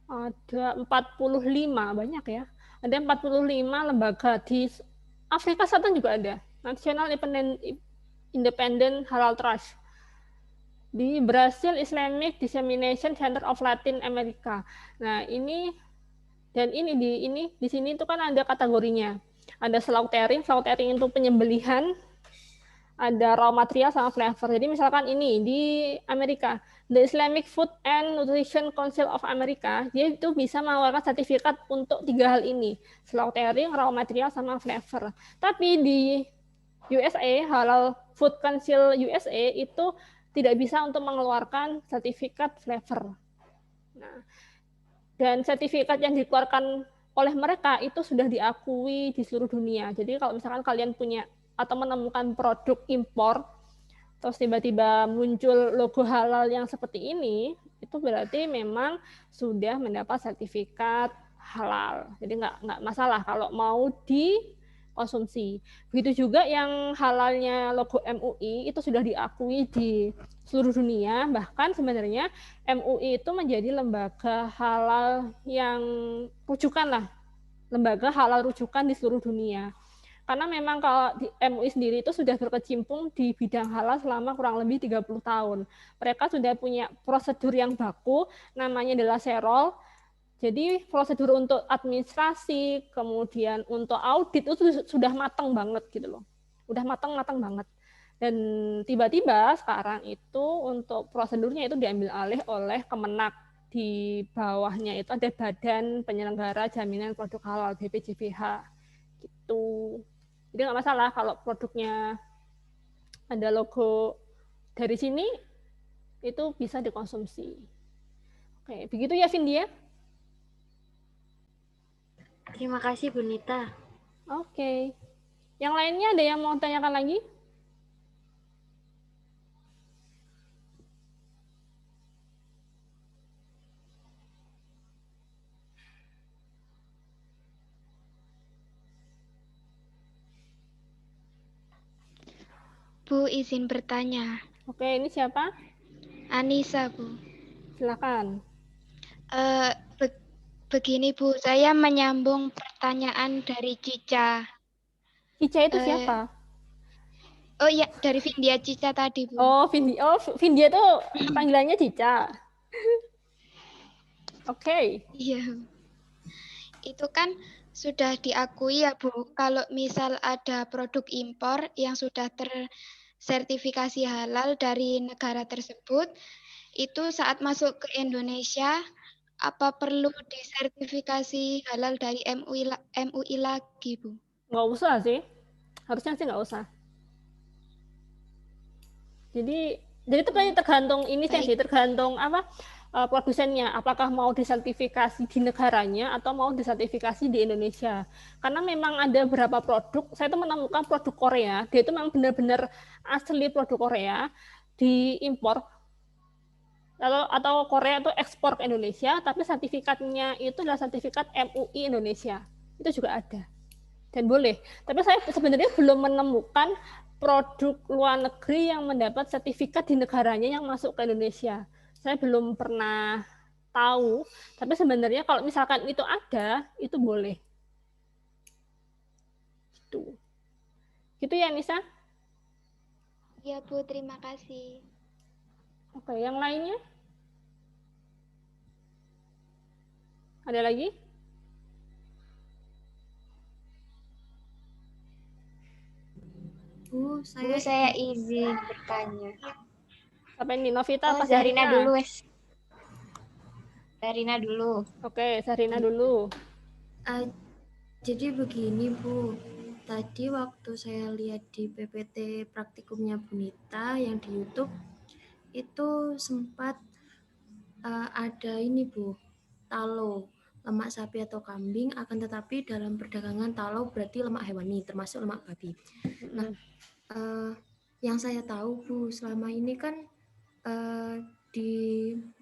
45, banyak ya. Ada 45 lembaga. Di Afrika Selatan juga ada. National Independent Halal Trust. Di Brazil Islamic Dissemination Center of Latin America. Nah, ini dan di sini itu kan ada kategorinya. Ada slaughtering itu penyembelihan, ada raw material sama flavor. Jadi misalkan ini di Amerika, The Islamic Food and Nutrition Council of America, dia itu bisa mengeluarkan sertifikat untuk 3 hal ini, slaughtering, raw material, sama flavor. Tapi di USA, Halal Food Council USA itu tidak bisa untuk mengeluarkan sertifikat flavor. Nah, dan sertifikat yang dikeluarkan oleh mereka itu sudah diakui di seluruh dunia. Jadi kalau misalkan kalian punya atau menemukan produk impor, terus tiba-tiba muncul logo halal yang seperti ini, itu berarti memang sudah mendapat sertifikat halal. Jadi nggak masalah kalau mau dikonsumsi. Begitu juga yang halalnya logo MUI itu sudah diakui di seluruh dunia, bahkan sebenarnya MUI itu menjadi lembaga halal yang rujukan lah, lembaga halal rujukan di seluruh dunia. Karena memang kalau di MUI sendiri itu sudah berkecimpung di bidang halal selama kurang lebih 30 tahun. Mereka sudah punya prosedur yang baku, namanya adalah serol. Jadi prosedur untuk administrasi, kemudian untuk audit itu sudah matang banget gitu loh. Udah matang banget. Dan tiba-tiba sekarang itu untuk prosedurnya itu diambil alih oleh Kemenak. Di bawahnya itu ada Badan Penyelenggara Jaminan Produk Halal, BPJPH. Gitu. Jadi nggak masalah kalau produknya ada logo dari sini, itu bisa dikonsumsi. Oke, begitu ya Vindia? Terima kasih Bu Nita. Oke. Yang lainnya ada yang mau tanyakan lagi? Bu, izin bertanya. Oke, ini siapa? Anissa, Bu. Silakan. Begini, Bu, saya menyambung pertanyaan dari Cica. Cica itu siapa? Oh iya, dari Vindia Cica tadi, Bu. Oh, Vindia itu panggilannya Cica. Oke. Iya. Itu kan sudah diakui ya, Bu, kalau misal ada produk impor yang sudah tersertifikasi halal dari negara tersebut, itu saat masuk ke Indonesia, apa perlu disertifikasi halal dari MUI lagi, Bu? Nggak usah sih. Harusnya sih nggak usah. Jadi itu tergantung ini sih, tergantung apa produsennya, apakah mau disertifikasi di negaranya atau mau disertifikasi di Indonesia. Karena memang ada beberapa produk, saya tuh menemukan produk Korea, dia itu memang benar-benar asli produk Korea, diimpor, atau Korea itu ekspor ke Indonesia, tapi sertifikatnya itu adalah sertifikat MUI Indonesia. Itu juga ada. Dan boleh. Tapi saya sebenarnya belum menemukan produk luar negeri yang mendapat sertifikat di negaranya yang masuk ke Indonesia. Saya belum pernah tahu, tapi sebenarnya kalau misalkan itu ada, itu boleh. Gitu ya, Nisa? Ya, Bu, terima kasih. Oke, yang lainnya? Ada lagi? Bu, saya izin bertanya. Apa ini, Novita? Oh, Zarina dulu, wes. Zarina dulu. Oke, Zarina dulu. Jadi begini, Bu. Tadi waktu saya lihat di PPT praktikumnya Bu Nita yang di YouTube, itu sempat ada ini, Bu, talo, lemak sapi atau kambing, akan tetapi dalam perdagangan talo berarti lemak hewani, termasuk lemak babi. Nah, yang saya tahu, Bu, selama ini kan di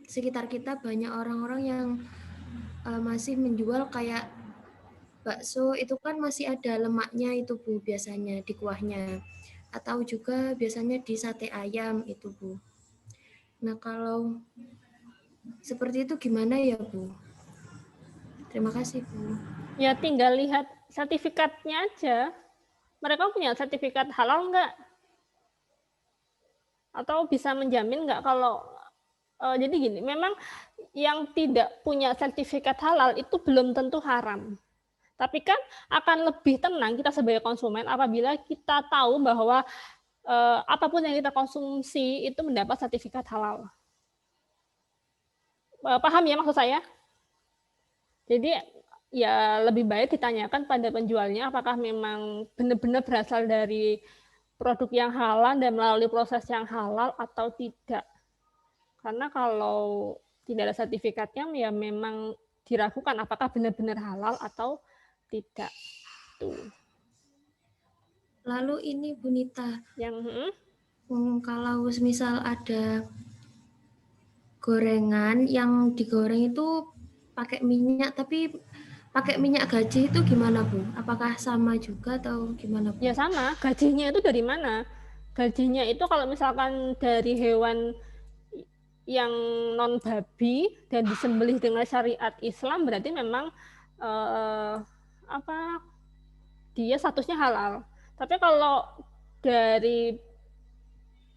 sekitar kita banyak orang-orang yang masih menjual kayak bakso itu kan masih ada lemaknya itu Bu biasanya di kuahnya. Atau juga biasanya di sate ayam itu Bu. Nah kalau seperti itu gimana ya Bu? Terima kasih Bu. Ya tinggal lihat sertifikatnya aja. Mereka punya sertifikat halal nggak? Atau bisa menjamin nggak kalau jadi gini, memang yang tidak punya sertifikat halal itu belum tentu haram. Tapi kan akan lebih tenang kita sebagai konsumen apabila kita tahu bahwa apapun yang kita konsumsi itu mendapat sertifikat halal. Paham ya maksud saya? Jadi ya lebih baik ditanyakan pada penjualnya apakah memang benar-benar berasal dari produk yang halal dan melalui proses yang halal atau tidak. Karena kalau tidak ada sertifikatnya ya memang diragukan apakah benar-benar halal atau tidak. Tuh. Lalu ini Bu Nita, yang kalau misal ada gorengan yang digoreng itu pakai minyak, tapi pakai minyak gaji itu gimana Bu? Apakah sama juga atau gimana Bu? Ya sama, gajinya itu dari mana? Gajinya itu kalau misalkan dari hewan yang non babi dan disembelih dengan syariat Islam berarti memang dia statusnya halal. Tapi kalau dari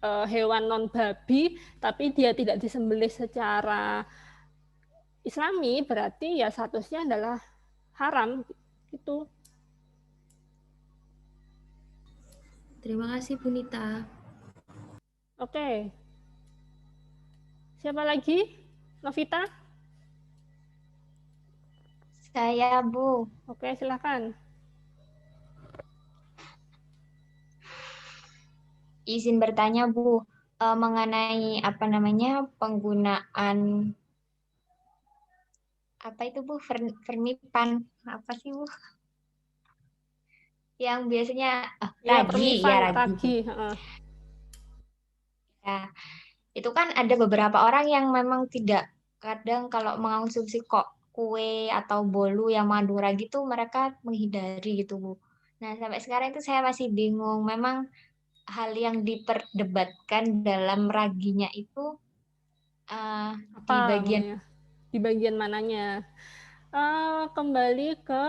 hewan non babi tapi dia tidak disembelih secara Islami berarti ya statusnya adalah haram gitu. Terima kasih Bu Nita. Oke. Siapa lagi? Novita? Saya, Bu. Oke, silakan. Izin bertanya, Bu, mengenai penggunaan apa itu Bu? Vermipan. Apa sih Bu? Yang biasanya ragi. Ya, itu kan ada beberapa orang yang memang tidak, kadang kalau mengonsumsi kok kue atau bolu yang mengandung ragi itu mereka menghindari gitu Bu. Nah sampai sekarang itu saya masih bingung. Memang hal yang diperdebatkan dalam raginya itu di bagian mananya? Kembali ke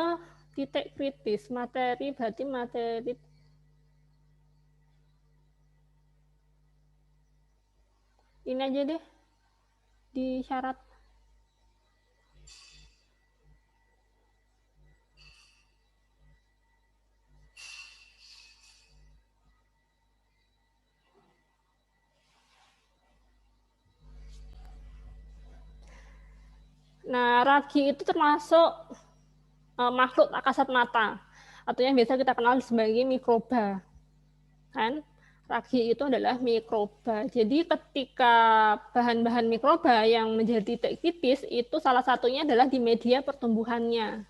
titik kritis materi, berarti materi ini aja deh di syarat. Nah, ragi itu termasuk makhluk tak kasat mata atau yang biasa kita kenal sebagai mikroba. Kan? Ragi itu adalah mikroba. Jadi ketika bahan-bahan mikroba yang menjadi titik kritis itu salah satunya adalah di media pertumbuhannya.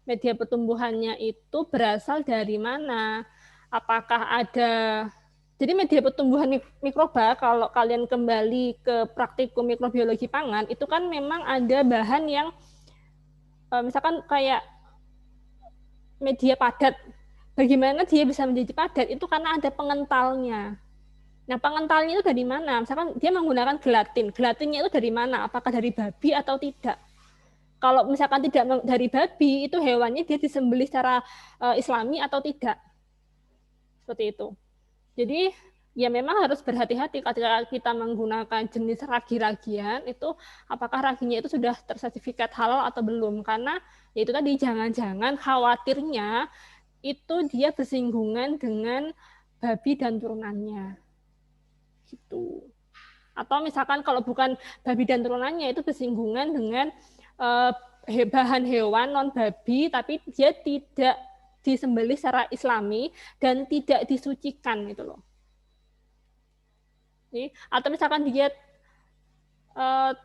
Media pertumbuhannya itu berasal dari mana? Apakah ada jadi media pertumbuhan mikroba, kalau kalian kembali ke praktikum mikrobiologi pangan, itu kan memang ada bahan yang misalkan kayak media padat. Bagaimana dia bisa menjadi padat? Itu karena ada pengentalnya. Nah, pengentalnya itu dari mana? Misalkan dia menggunakan gelatin. Gelatinnya itu dari mana? Apakah dari babi atau tidak? Kalau misalkan tidak dari babi, itu hewannya dia disembelih secara Islami atau tidak? Seperti itu. Jadi ya memang harus berhati-hati ketika kita menggunakan jenis ragi-ragian itu apakah raginya itu sudah tersertifikat halal atau belum, karena ya itu tadi jangan-jangan khawatirnya itu dia bersinggungan dengan babi dan turunannya gitu. Atau misalkan kalau bukan babi dan turunannya itu bersinggungan dengan bahan hewan non babi tapi dia tidak disembelih secara Islami dan tidak disucikan gitu loh. Atau misalkan dia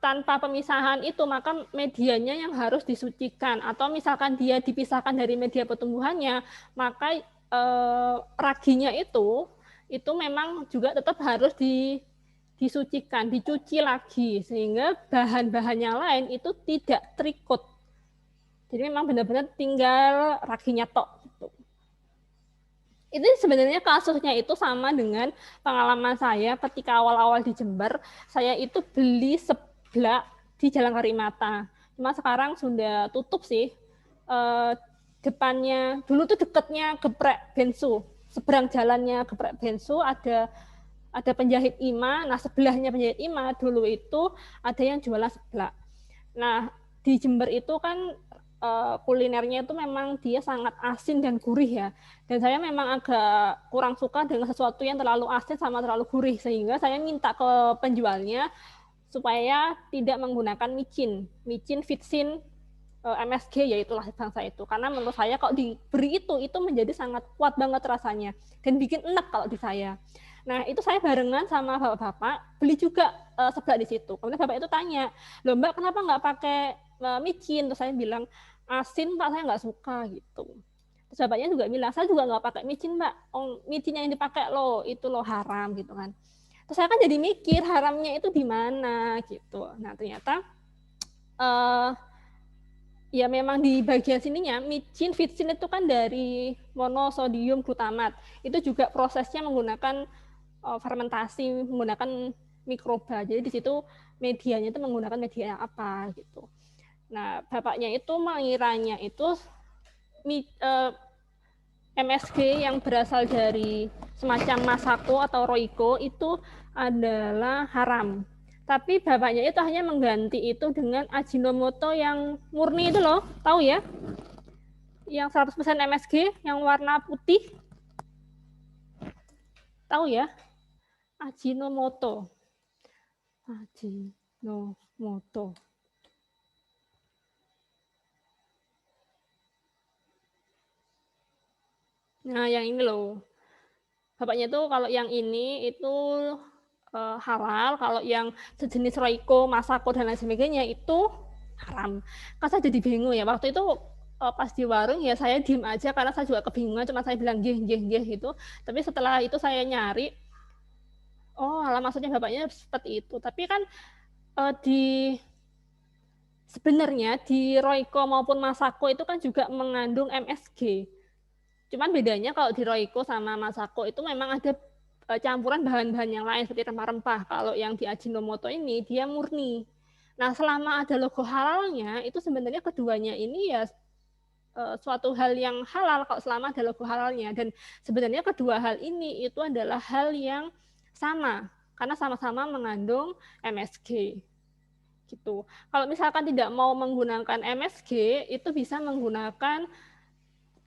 tanpa pemisahan itu maka medianya yang harus disucikan, atau misalkan dia dipisahkan dari media pertumbuhannya maka raginya itu memang juga tetap harus disucikan, dicuci lagi sehingga bahan-bahan yang lain itu tidak terikut Jadi memang benar-benar tinggal raginya tok gitu. Itu sebenarnya kasusnya itu sama dengan pengalaman saya ketika awal-awal di Jember. Saya itu beli seblak di Jalan Karimata. Cuma sekarang sudah tutup sih. Depannya dulu tuh deketnya Geprek Bensu. Seberang jalannya Geprek Bensu ada penjahit Ima. Nah, sebelahnya penjahit Ima dulu itu ada yang jualan seblak. Nah, di Jember itu kan kulinernya itu memang dia sangat asin dan gurih ya. Dan saya memang agak kurang suka dengan sesuatu yang terlalu asin sama terlalu gurih, sehingga saya minta ke penjualnya supaya tidak menggunakan micin vitsin, MSG, yaitulah bangsa itu. Karena menurut saya kalau diberi itu menjadi sangat kuat banget rasanya dan bikin enak kalau di saya. Nah, itu saya barengan sama bapak-bapak beli juga seblak di situ. Kemudian bapak itu tanya, "Loh Mbak, kenapa nggak pakai micin?" Terus saya bilang, "Asin Pak, saya nggak suka," gitu. Terus bapaknya juga bilang, "Saya juga nggak pakai micin Mbak, micin yang dipakai loh, itu loh haram," gitu kan. Terus saya kan jadi mikir haramnya itu di mana gitu. Nah, ternyata ya memang di bagian sininya micin vitsin itu kan dari monosodium glutamat. Itu juga prosesnya menggunakan fermentasi, menggunakan mikroba. Jadi di situ medianya itu menggunakan media apa gitu. Nah, bapaknya itu mengiranya itu MSG yang berasal dari semacam Masako atau Roiko itu adalah haram. Tapi bapaknya itu hanya mengganti itu dengan Ajinomoto yang murni itu loh, tahu ya? Yang 100% MSG, yang warna putih. Tahu ya? Ajinomoto. Ajinomoto. Nah, yang ini loh. Bapaknya tuh kalau yang ini itu halal, kalau yang sejenis Roiko, Masako, dan lain sebagainya itu haram. Kan saya jadi bingung ya. Waktu itu pas di warung ya saya diem aja karena saya juga kebingungan, cuma saya bilang gih gitu. Tapi setelah itu saya nyari, oh alah maksudnya bapaknya seperti itu. Tapi kan sebenarnya di Roiko maupun Masako itu kan juga mengandung MSG. Cuman bedanya kalau di Roiko sama Masako itu memang ada campuran bahan-bahan yang lain seperti rempah-rempah. Kalau yang di Ajinomoto ini dia murni. Nah, selama ada logo halalnya, itu sebenarnya keduanya ini ya suatu hal yang halal kalau selama ada logo halalnya. Dan sebenarnya kedua hal ini itu adalah hal yang sama karena sama-sama mengandung MSG. Gitu. Kalau misalkan tidak mau menggunakan MSG, itu bisa menggunakan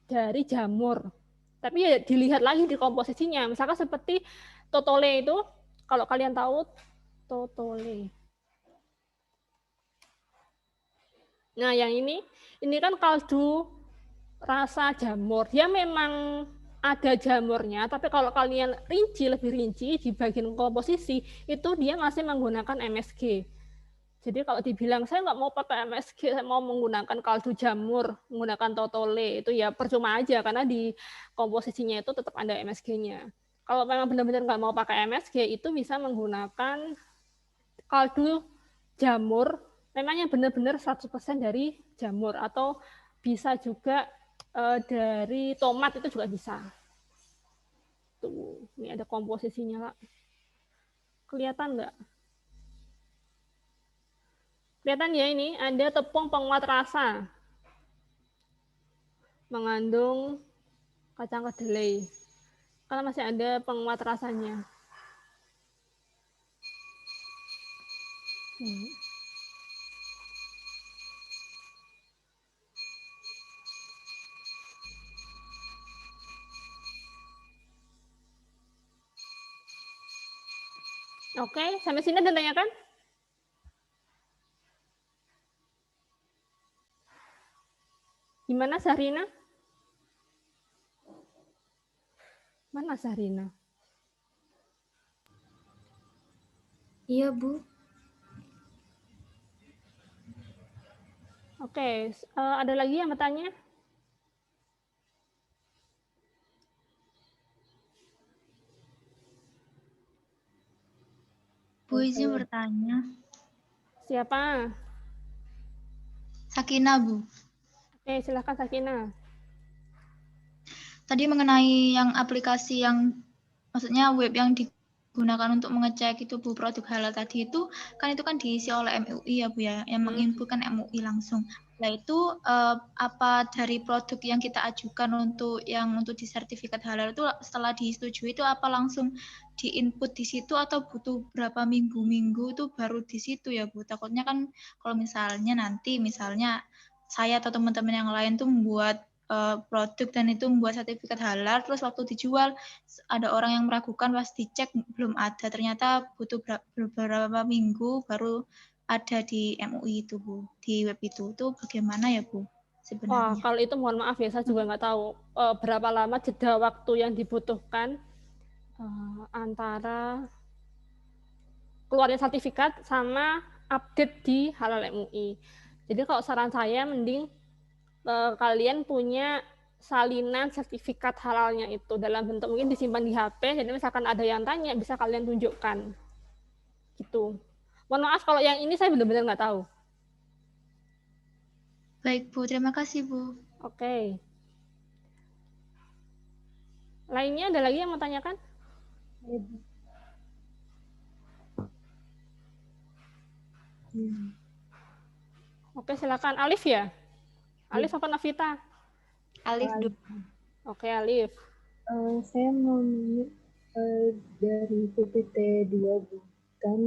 dari jamur. Tapi ya dilihat lagi di komposisinya. Misalkan seperti totole itu, kalau kalian tahu totole. Nah, yang ini kan kaldu rasa jamur. Dia memang ada jamurnya, tapi kalau kalian lebih rinci di bagian komposisi, itu dia masih menggunakan MSG. Jadi kalau dibilang saya nggak mau pakai MSG, saya mau menggunakan kaldu jamur, menggunakan totole, itu ya percuma aja karena di komposisinya itu tetap ada MSG-nya. Kalau memang benar-benar nggak mau pakai MSG, itu bisa menggunakan kaldu jamur, memang yang benar-benar 100% dari jamur, atau bisa juga dari tomat itu juga bisa. Tuh, ini ada komposisinya lah. Kelihatan nggak? Kelihatan ya, ini ada tepung penguat rasa. Mengandung kacang kedelai. Karena masih ada penguat rasanya. Oke, sampai sini ada tanyakan? Gimana Sahrina? Mana Sahrina? Iya, Bu. Oke, ada lagi yang bertanya? Bu izin bertanya. Siapa? Sakina, Bu. Silakan Sakina. Tadi mengenai yang aplikasi yang maksudnya web yang digunakan untuk mengecek itu Bu produk halal tadi itu kan diisi oleh MUI ya Bu ya, yang menginputkan MUI langsung. Nah itu apa dari produk yang kita ajukan untuk disertifikat halal itu setelah disetujui itu apa langsung diinput di situ atau butuh berapa minggu itu baru di situ ya Bu? Takutnya kan kalau misalnya nanti saya atau teman-teman yang lain tuh membuat produk dan itu membuat sertifikat halal, terus waktu dijual ada orang yang meragukan pas dicek belum ada, ternyata butuh beberapa minggu baru ada di MUI itu Bu, di web itu bagaimana ya Bu sebenarnya? Wah, kalau itu mohon maaf ya, saya juga nggak tahu berapa lama jeda waktu yang dibutuhkan antara keluarnya sertifikat sama update di Halal MUI. Jadi kalau saran saya mending kalian punya salinan sertifikat halalnya itu dalam bentuk mungkin disimpan di HP, jadi misalkan ada yang tanya bisa kalian tunjukkan gitu. Mohon maaf kalau yang ini saya benar-benar nggak tahu. Baik Bu, terima kasih Bu. Oke. Lainnya ada lagi yang mau tanyakan? Oke, silakan Alif ya. Alif apa Navita? Alif dulu. Oke, Alif. Saya mau nanya dari PPT 2 Bu, kan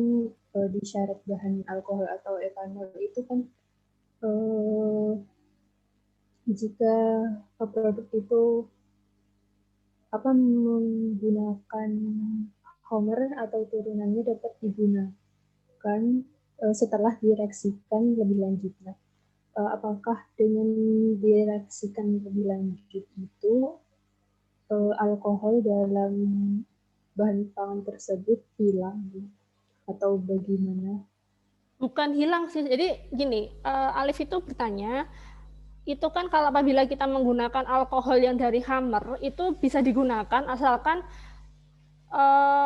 di syarat bahan alkohol atau etanol itu kan jika produk itu menggunakan Homer atau turunannya dapat digunakan setelah direaksikan lebih lanjut. Apakah dengan direaksikan lebih lanjut itu alkohol dalam bahan pangan tersebut hilang atau bagaimana? Bukan hilang sih. Jadi gini, Alif itu bertanya, itu kan kalau apabila kita menggunakan alkohol yang dari Hammer itu bisa digunakan asalkan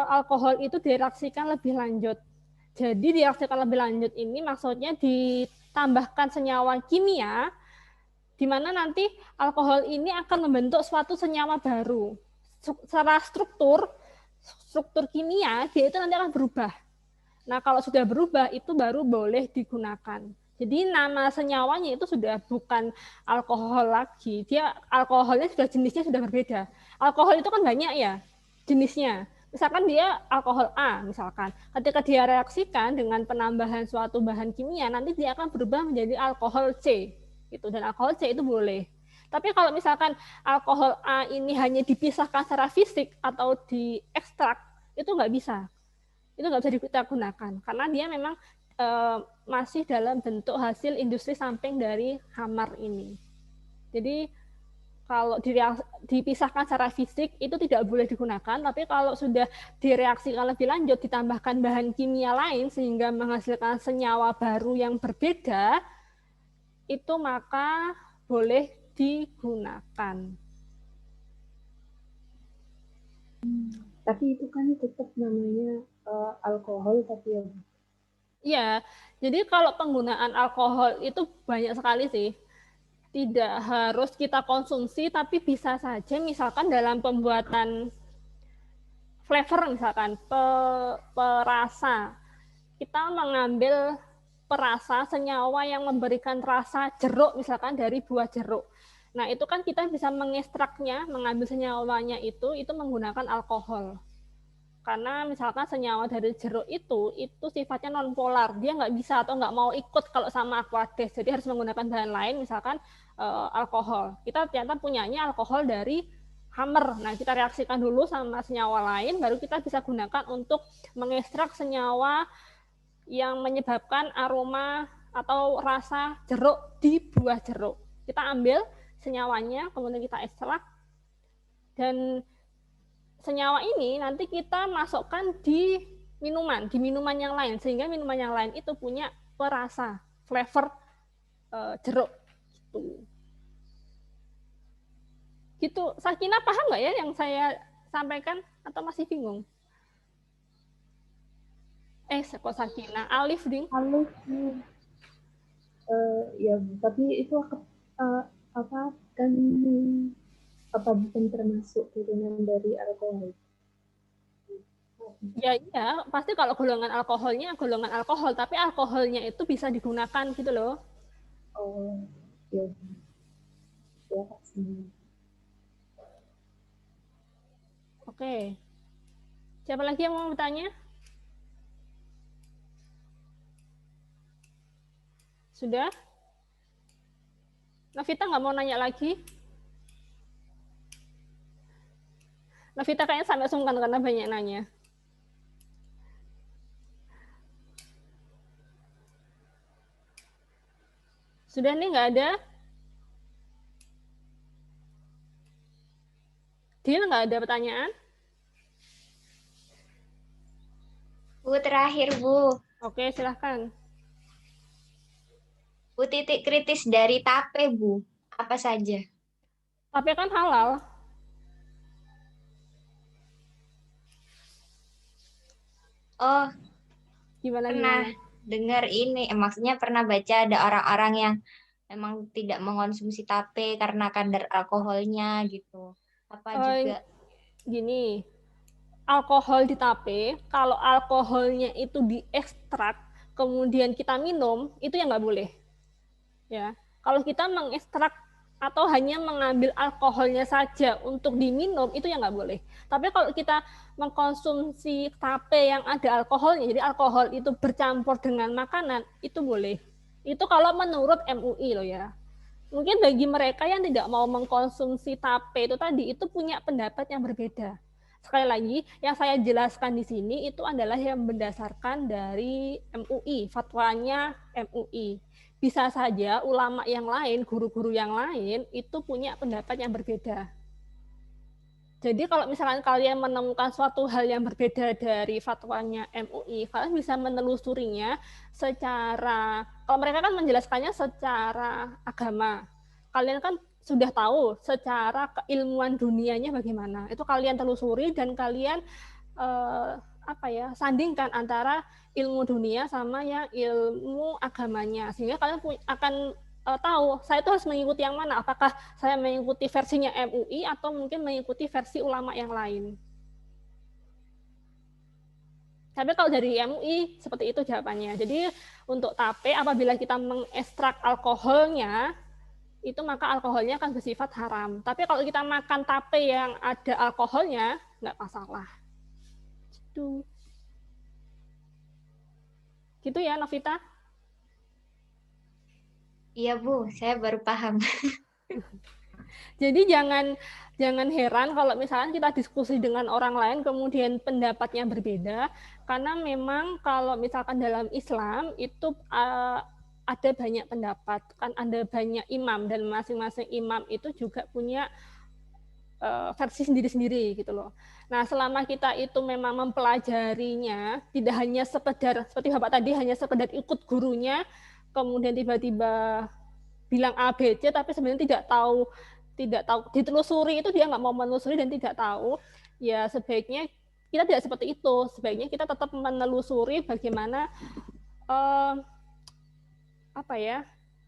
alkohol itu direaksikan lebih lanjut. Jadi direaksikan lebih lanjut ini maksudnya ditambahkan senyawa kimia di mana nanti alkohol ini akan membentuk suatu senyawa baru. Secara struktur kimia dia itu nanti akan berubah. Nah, kalau sudah berubah itu baru boleh digunakan. Jadi nama senyawanya itu sudah bukan alkohol lagi. Dia alkoholnya sudah jenisnya sudah berbeda. Alkohol itu kan banyak ya jenisnya. Misalkan dia alkohol A, misalkan. Ketika dia reaksikan dengan penambahan suatu bahan kimia, nanti dia akan berubah menjadi alkohol C. Gitu. Dan alkohol C itu boleh. Tapi kalau misalkan alkohol A ini hanya dipisahkan secara fisik atau diekstrak, itu nggak bisa. Itu nggak bisa kita gunakan. Karena dia memang masih dalam bentuk hasil industri samping dari Hammer ini. Jadi kalau dipisahkan secara fisik itu tidak boleh digunakan, tapi kalau sudah direaksikan lebih lanjut, ditambahkan bahan kimia lain sehingga menghasilkan senyawa baru yang berbeda, itu maka boleh digunakan. Tapi itu kan tetap namanya alkohol tapi ya. Iya, jadi kalau penggunaan alkohol itu banyak sekali sih. Tidak harus kita konsumsi, tapi bisa saja misalkan dalam pembuatan flavor misalkan, perasa. Kita mengambil perasa senyawa yang memberikan rasa jeruk misalkan dari buah jeruk. Nah, itu kan kita bisa mengekstraknya, mengambil senyawanya itu menggunakan alkohol. Karena misalkan senyawa dari jeruk itu sifatnya nonpolar, dia nggak bisa atau nggak mau ikut kalau sama Aquades, jadi harus menggunakan bahan lain, misalkan alkohol. Kita ternyata punyanya alkohol dari Hammer, nah kita reaksikan dulu sama senyawa lain, baru kita bisa gunakan untuk mengekstrak senyawa yang menyebabkan aroma atau rasa jeruk di buah jeruk. Kita ambil senyawanya, kemudian kita ekstrak, dan senyawa ini nanti kita masukkan di minuman yang lain, sehingga minuman yang lain itu punya perasa, flavor jeruk. Gitu. Sakina paham nggak ya yang saya sampaikan atau masih bingung? Kok Sakina? Alif, Ding? Alif. Ya, tapi itu apa kan apa bukan termasuk turunan dari alkohol? Ya, iya, pasti kalau golongan alkohol, tapi alkoholnya itu bisa digunakan gitu loh. Oh, ya. Ya, pasti. Oke. Siapa lagi yang mau bertanya? Sudah? Novita nggak mau nanya lagi? Novita kayaknya sampai sungkan karena banyak nanya. Sudah nih, nggak ada? Dil, nggak ada pertanyaan? Bu, terakhir, Bu. Oke, silahkan. Bu, titik kritis dari tape, Bu. Apa saja? Tape kan halal. Oh, Gimana? pernah dengar ini. Maksudnya pernah baca ada orang-orang yang memang tidak mengonsumsi tape karena kadar alkoholnya gitu. Apa juga? Gini, alkohol di tape, kalau alkoholnya itu diekstrak, kemudian kita minum, itu yang nggak boleh. Ya, kalau kita mengekstrak atau hanya mengambil alkoholnya saja untuk diminum, itu yang nggak boleh. Tapi kalau kita mengkonsumsi tape yang ada alkoholnya, jadi alkohol itu bercampur dengan makanan, itu boleh. Itu kalau menurut MUI loh ya. Mungkin bagi mereka yang tidak mau mengkonsumsi tape itu tadi, itu punya pendapat yang berbeda. Sekali lagi, yang saya jelaskan di sini itu adalah yang berdasarkan dari MUI, fatwanya MUI. Bisa saja ulama yang lain, guru-guru yang lain, itu punya pendapat yang berbeda. Jadi kalau misalkan kalian menemukan suatu hal yang berbeda dari fatwanya MUI, kalian bisa menelusurinya secara, kalau mereka kan menjelaskannya secara agama. Kalian kan sudah tahu secara keilmuan dunianya bagaimana. Itu kalian telusuri dan kalian sandingkan antara ilmu dunia sama yang ilmu agamanya. Sehingga kalian akan tahu saya itu harus mengikuti yang mana, apakah saya mengikuti versinya MUI atau mungkin mengikuti versi ulama yang lain. Tapi kalau dari MUI seperti itu jawabannya. Jadi untuk tape apabila kita mengekstrak alkoholnya itu maka alkoholnya akan bersifat haram. Tapi kalau kita makan tape yang ada alkoholnya nggak masalah. Gitu ya Novita? Iya Bu, saya baru paham. Jadi jangan heran kalau misalnya kita diskusi dengan orang lain kemudian pendapatnya berbeda, karena memang kalau misalkan dalam Islam itu ada banyak pendapat, kan ada banyak imam dan masing-masing imam itu juga punya versi sendiri-sendiri gitu loh. Nah, selama kita itu memang mempelajarinya, tidak hanya sekedar seperti Bapak tadi hanya sekedar ikut gurunya, kemudian tiba-tiba bilang A, B, C, tapi sebenarnya tidak tahu ditelusuri, itu dia nggak mau menelusuri dan tidak tahu, ya sebaiknya kita tidak seperti itu. Sebaiknya kita tetap menelusuri bagaimana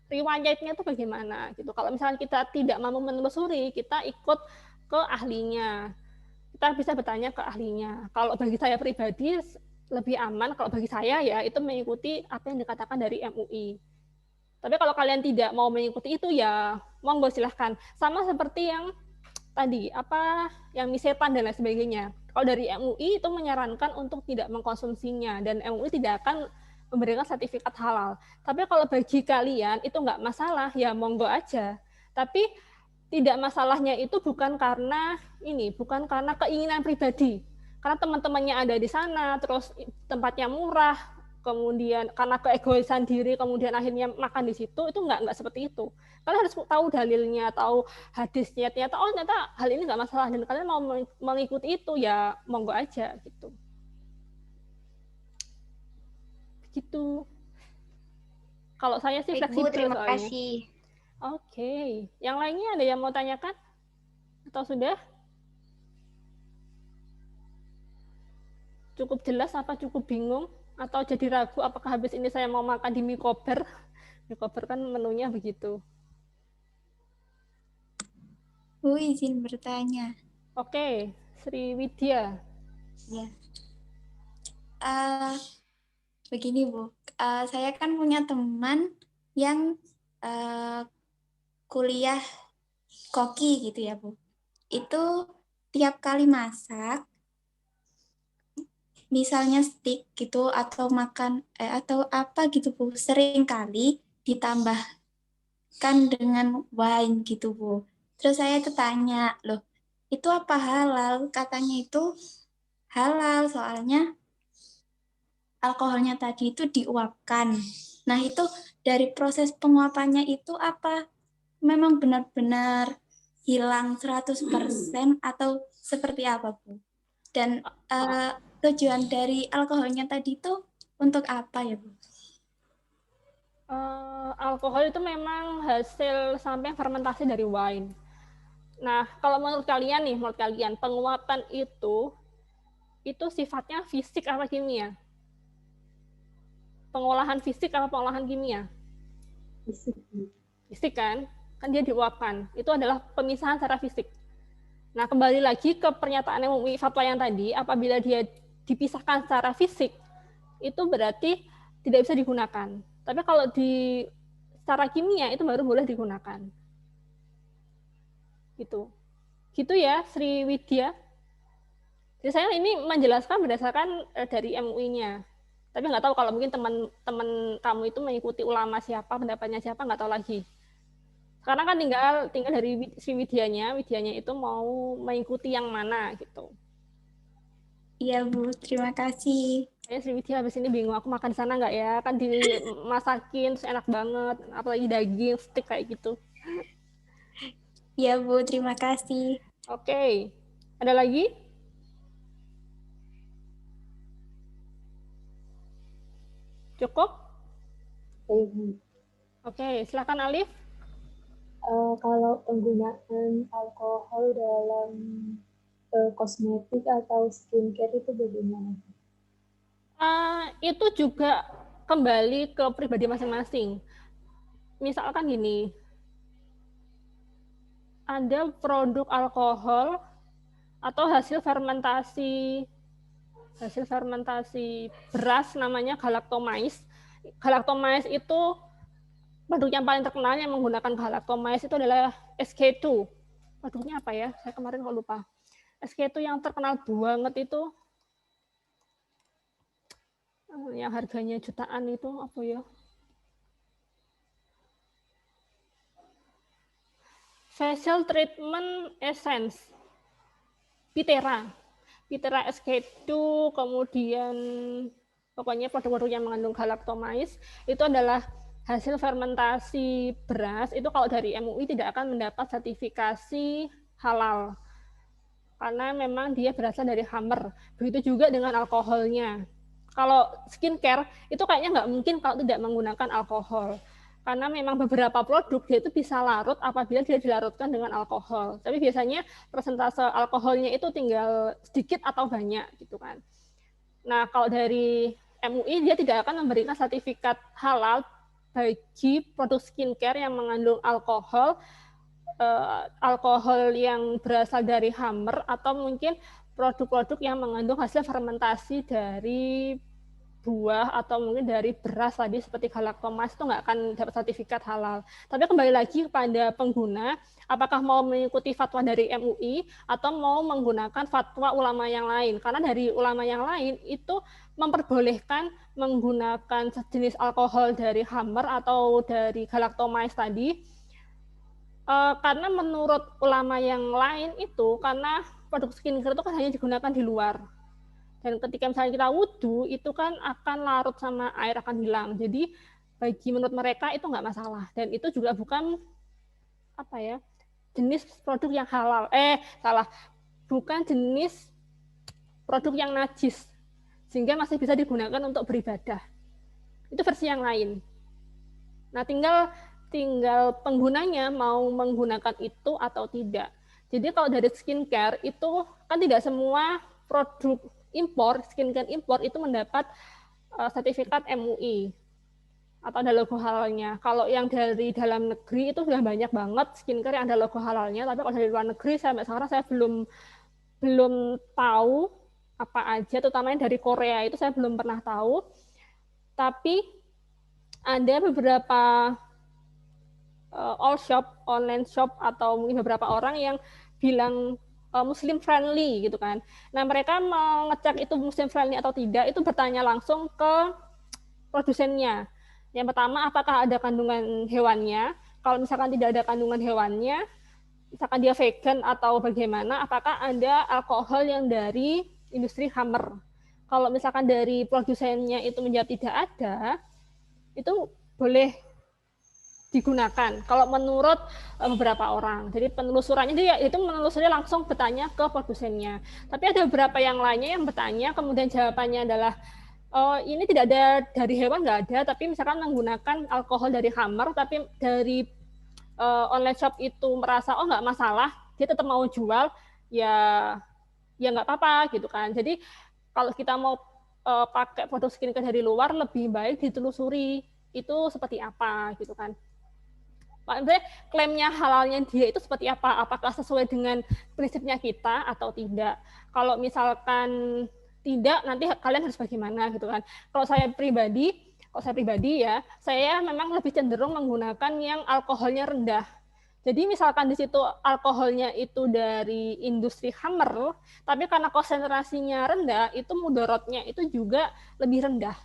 riwayatnya itu bagaimana gitu. Kalau misalnya kita tidak mampu menelusuri, kita ikut ke ahlinya. Kita bisa bertanya ke ahlinya. Kalau bagi saya pribadi lebih aman kalau bagi saya ya itu mengikuti apa yang dikatakan dari MUI. Tapi kalau kalian tidak mau mengikuti itu ya monggo silahkan. Sama seperti yang tadi yang mie setan dan lain sebagainya. Kalau dari MUI itu menyarankan untuk tidak mengkonsumsinya dan MUI tidak akan memberikan sertifikat halal. Tapi kalau bagi kalian itu nggak masalah ya monggo aja. Tapi tidak masalahnya itu bukan karena keinginan pribadi. Karena teman-temannya ada di sana, terus tempatnya murah, kemudian karena keegoisan diri, kemudian akhirnya makan di situ, itu nggak seperti itu. Kalian harus tahu dalilnya, tahu hadisnya, ternyata hal ini nggak masalah, dan kalian mau mengikuti itu, ya monggo aja, gitu. Begitu. Kalau saya sih fleksibel terima soalnya. kasih. Oke. Yang lainnya ada yang mau tanyakan? Atau sudah? Cukup jelas apa cukup bingung? Atau jadi ragu apakah habis ini saya mau makan di mie kober? Mie kober kan menunya begitu. Bu, izin bertanya. Oke, Sri Widya. Ya. Begini Bu, saya kan punya teman yang kuliah koki gitu ya Bu. Itu tiap kali masak, misalnya steak gitu atau makan atau apa gitu Bu, sering kali ditambahkan dengan wine gitu Bu. Terus saya tanya, loh itu apa halal? Katanya itu halal soalnya alkoholnya tadi itu diuapkan. Nah itu dari proses penguapannya itu apa? Memang benar-benar hilang 100% atau seperti apa Bu? Dan tujuan dari alkoholnya tadi itu untuk apa ya Bu? Alkohol itu memang hasil sampai fermentasi dari wine. Nah, kalau menurut kalian nih, penguapan itu sifatnya fisik apa kimia? Pengolahan fisik apa pengolahan kimia? Fisik kan? Kan dia diuapkan. Itu adalah pemisahan secara fisik. Nah, kembali lagi ke pernyataan MUI fatwa yang tadi, apabila dia dipisahkan secara fisik, itu berarti tidak bisa digunakan. Tapi kalau secara kimia itu baru boleh digunakan. Gitu ya, Sri Widya. Jadi saya ini menjelaskan berdasarkan dari MUI-nya. Tapi nggak tahu kalau mungkin teman-teman kamu itu mengikuti ulama siapa, pendapatnya siapa, nggak tahu lagi. Sekarang kan tinggal dari Sri Widyanya itu mau mengikuti yang mana gitu. Iya Bu, terima kasih. Sri Widya habis ini bingung, aku makan di sana nggak ya? Kan dimasakin, terus enak banget, apalagi daging, steak kayak gitu. Iya Bu, terima kasih. Oke, ada lagi? Cukup? Oke, silakan Alif. Kalau penggunaan alkohol dalam kosmetik atau skincare itu bagaimana? Itu juga kembali ke pribadi masing-masing. Misalkan gini, ada produk alkohol atau hasil fermentasi beras namanya galactomyces. Galactomyces itu produk yang paling terkenal yang menggunakan galactomyces itu adalah SK2. Produknya apa ya? Saya kemarin kok lupa. SK2 yang terkenal banget itu yang harganya jutaan itu apa ya? Facial Treatment Essence. Pitera SK2, kemudian pokoknya produk-produk yang mengandung galactomyces itu adalah hasil fermentasi beras. Itu kalau dari MUI tidak akan mendapat sertifikasi halal karena memang dia berasal dari Hammer. Begitu juga dengan alkoholnya. Kalau skincare itu kayaknya nggak mungkin kalau tidak menggunakan alkohol. Karena memang beberapa produk dia itu bisa larut apabila dia dilarutkan dengan alkohol. Tapi biasanya persentase alkoholnya itu tinggal sedikit atau banyak gitu kan. Nah, kalau dari MUI dia tidak akan memberikan sertifikat halal bagi produk skincare yang mengandung alkohol yang berasal dari Hammer atau mungkin produk-produk yang mengandung hasil fermentasi dari buah atau mungkin dari beras tadi seperti galactomyces itu nggak akan dapat sertifikat halal. Tapi kembali lagi kepada pengguna, apakah mau mengikuti fatwa dari MUI atau mau menggunakan fatwa ulama yang lain. Karena dari ulama yang lain itu memperbolehkan menggunakan sejenis alkohol dari Hammer atau dari galactomyces tadi. Karena menurut ulama yang lain itu, karena produk skincare itu kan hanya digunakan di luar. Dan ketika misalnya kita wudhu, itu kan akan larut sama air, akan hilang. Jadi bagi menurut mereka itu nggak masalah. Dan itu juga bukan jenis produk yang halal. Bukan jenis produk yang najis. Sehingga masih bisa digunakan untuk beribadah. Itu versi yang lain. Nah, tinggal penggunanya mau menggunakan itu atau tidak. Jadi kalau dari skincare itu kan tidak semua produk impor, skincare impor itu mendapat sertifikat MUI. atau ada logo halalnya. Kalau yang dari dalam negeri itu sudah banyak banget skincare yang ada logo halalnya, tapi kalau dari luar negeri sampai sekarang saya belum tahu apa aja, terutama yang dari Korea itu saya belum pernah tahu. Tapi ada beberapa all shop, online shop, atau mungkin beberapa orang yang bilang Muslim friendly gitu kan. Nah, mereka mengecek itu Muslim friendly atau tidak, itu bertanya langsung ke produsennya. Yang pertama, apakah ada kandungan hewannya? Kalau misalkan tidak ada kandungan hewannya, misalkan dia vegan atau bagaimana, apakah ada alkohol yang dari industri Hammer? Kalau misalkan dari produsennya itu menjawab tidak ada, itu boleh digunakan kalau menurut beberapa orang. Jadi penelusurannya dia itu menelusuri langsung bertanya ke produsennya. Tapi ada beberapa yang lainnya yang bertanya, kemudian jawabannya adalah ini tidak ada dari hewan, nggak ada, tapi misalkan menggunakan alkohol dari Hammer, tapi dari online shop itu merasa nggak masalah, dia tetap mau jual, ya nggak apa-apa gitu kan. Jadi kalau kita mau pakai produk skincare dari luar, lebih baik ditelusuri itu seperti apa gitu kan. Maksudnya klaimnya halalnya dia itu seperti apa? Apakah sesuai dengan prinsipnya kita atau tidak? Kalau misalkan tidak, nanti kalian harus bagaimana gitu kan? Kalau saya pribadi ya, saya memang lebih cenderung menggunakan yang alkoholnya rendah. Jadi misalkan di situ alkoholnya itu dari industri Hammer, tapi karena konsentrasinya rendah, itu mudorotnya itu juga lebih rendah.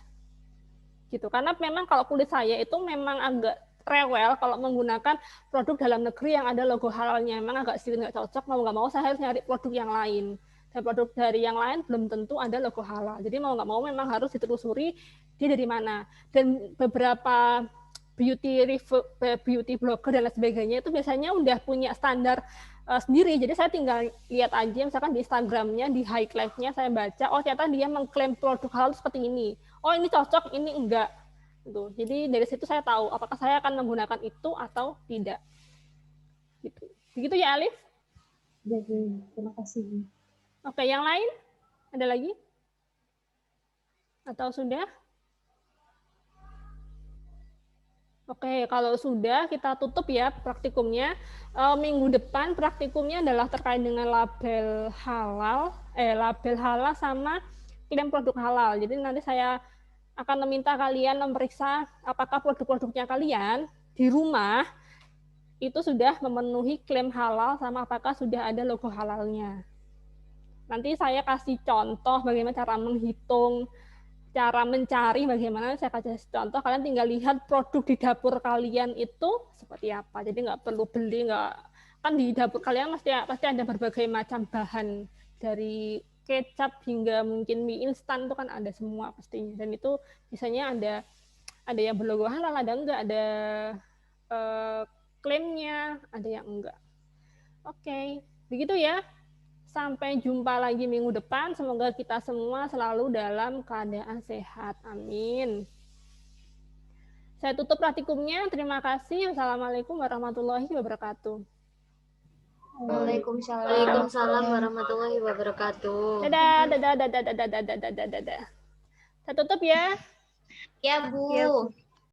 Gitu. Karena memang kalau kulit saya itu memang agak rewel kalau menggunakan produk dalam negeri yang ada logo halalnya, memang agak sedikit nggak cocok, mau nggak mau saya harus nyari produk yang lain, dan produk dari yang lain belum tentu ada logo halal, jadi mau nggak mau memang harus ditelusuri dia dari mana. Dan beberapa beauty blogger dan lain sebagainya itu biasanya udah punya standar sendiri, jadi saya tinggal lihat aja misalkan di Instagramnya, di highlight-nya saya baca, ternyata dia mengklaim produk halal seperti ini, ini cocok, ini enggak. Gitu. Jadi dari situ saya tahu apakah saya akan menggunakan itu atau tidak. Gitu. Begitu ya, Alif? Terima kasih. Oke, yang lain? Ada lagi? Atau sudah? Oke, kalau sudah kita tutup ya praktikumnya. Minggu depan praktikumnya adalah terkait dengan label halal sama klaim produk halal. Jadi nanti saya akan meminta kalian memeriksa apakah produk-produknya kalian di rumah itu sudah memenuhi klaim halal sama apakah sudah ada logo halalnya. Nanti saya kasih contoh bagaimana cara menghitung, cara mencari bagaimana, saya kasih contoh, kalian tinggal lihat produk di dapur kalian itu seperti apa. Jadi nggak perlu beli, kan di dapur kalian pasti ada berbagai macam bahan, dari kecap hingga mungkin mie instan itu kan ada semua pastinya, dan itu biasanya ada yang berlogo halal, ada enggak, ada klaimnya, ada yang enggak. Oke, begitu ya. Sampai jumpa lagi minggu depan. Semoga kita semua selalu dalam keadaan sehat. Amin. Saya tutup praktikumnya. Terima kasih. Wassalamualaikum warahmatullahi wabarakatuh. Waalaikumsalam warahmatullahi wabarakatuh. Dadah. Saya tutup ya. Ya, Bu.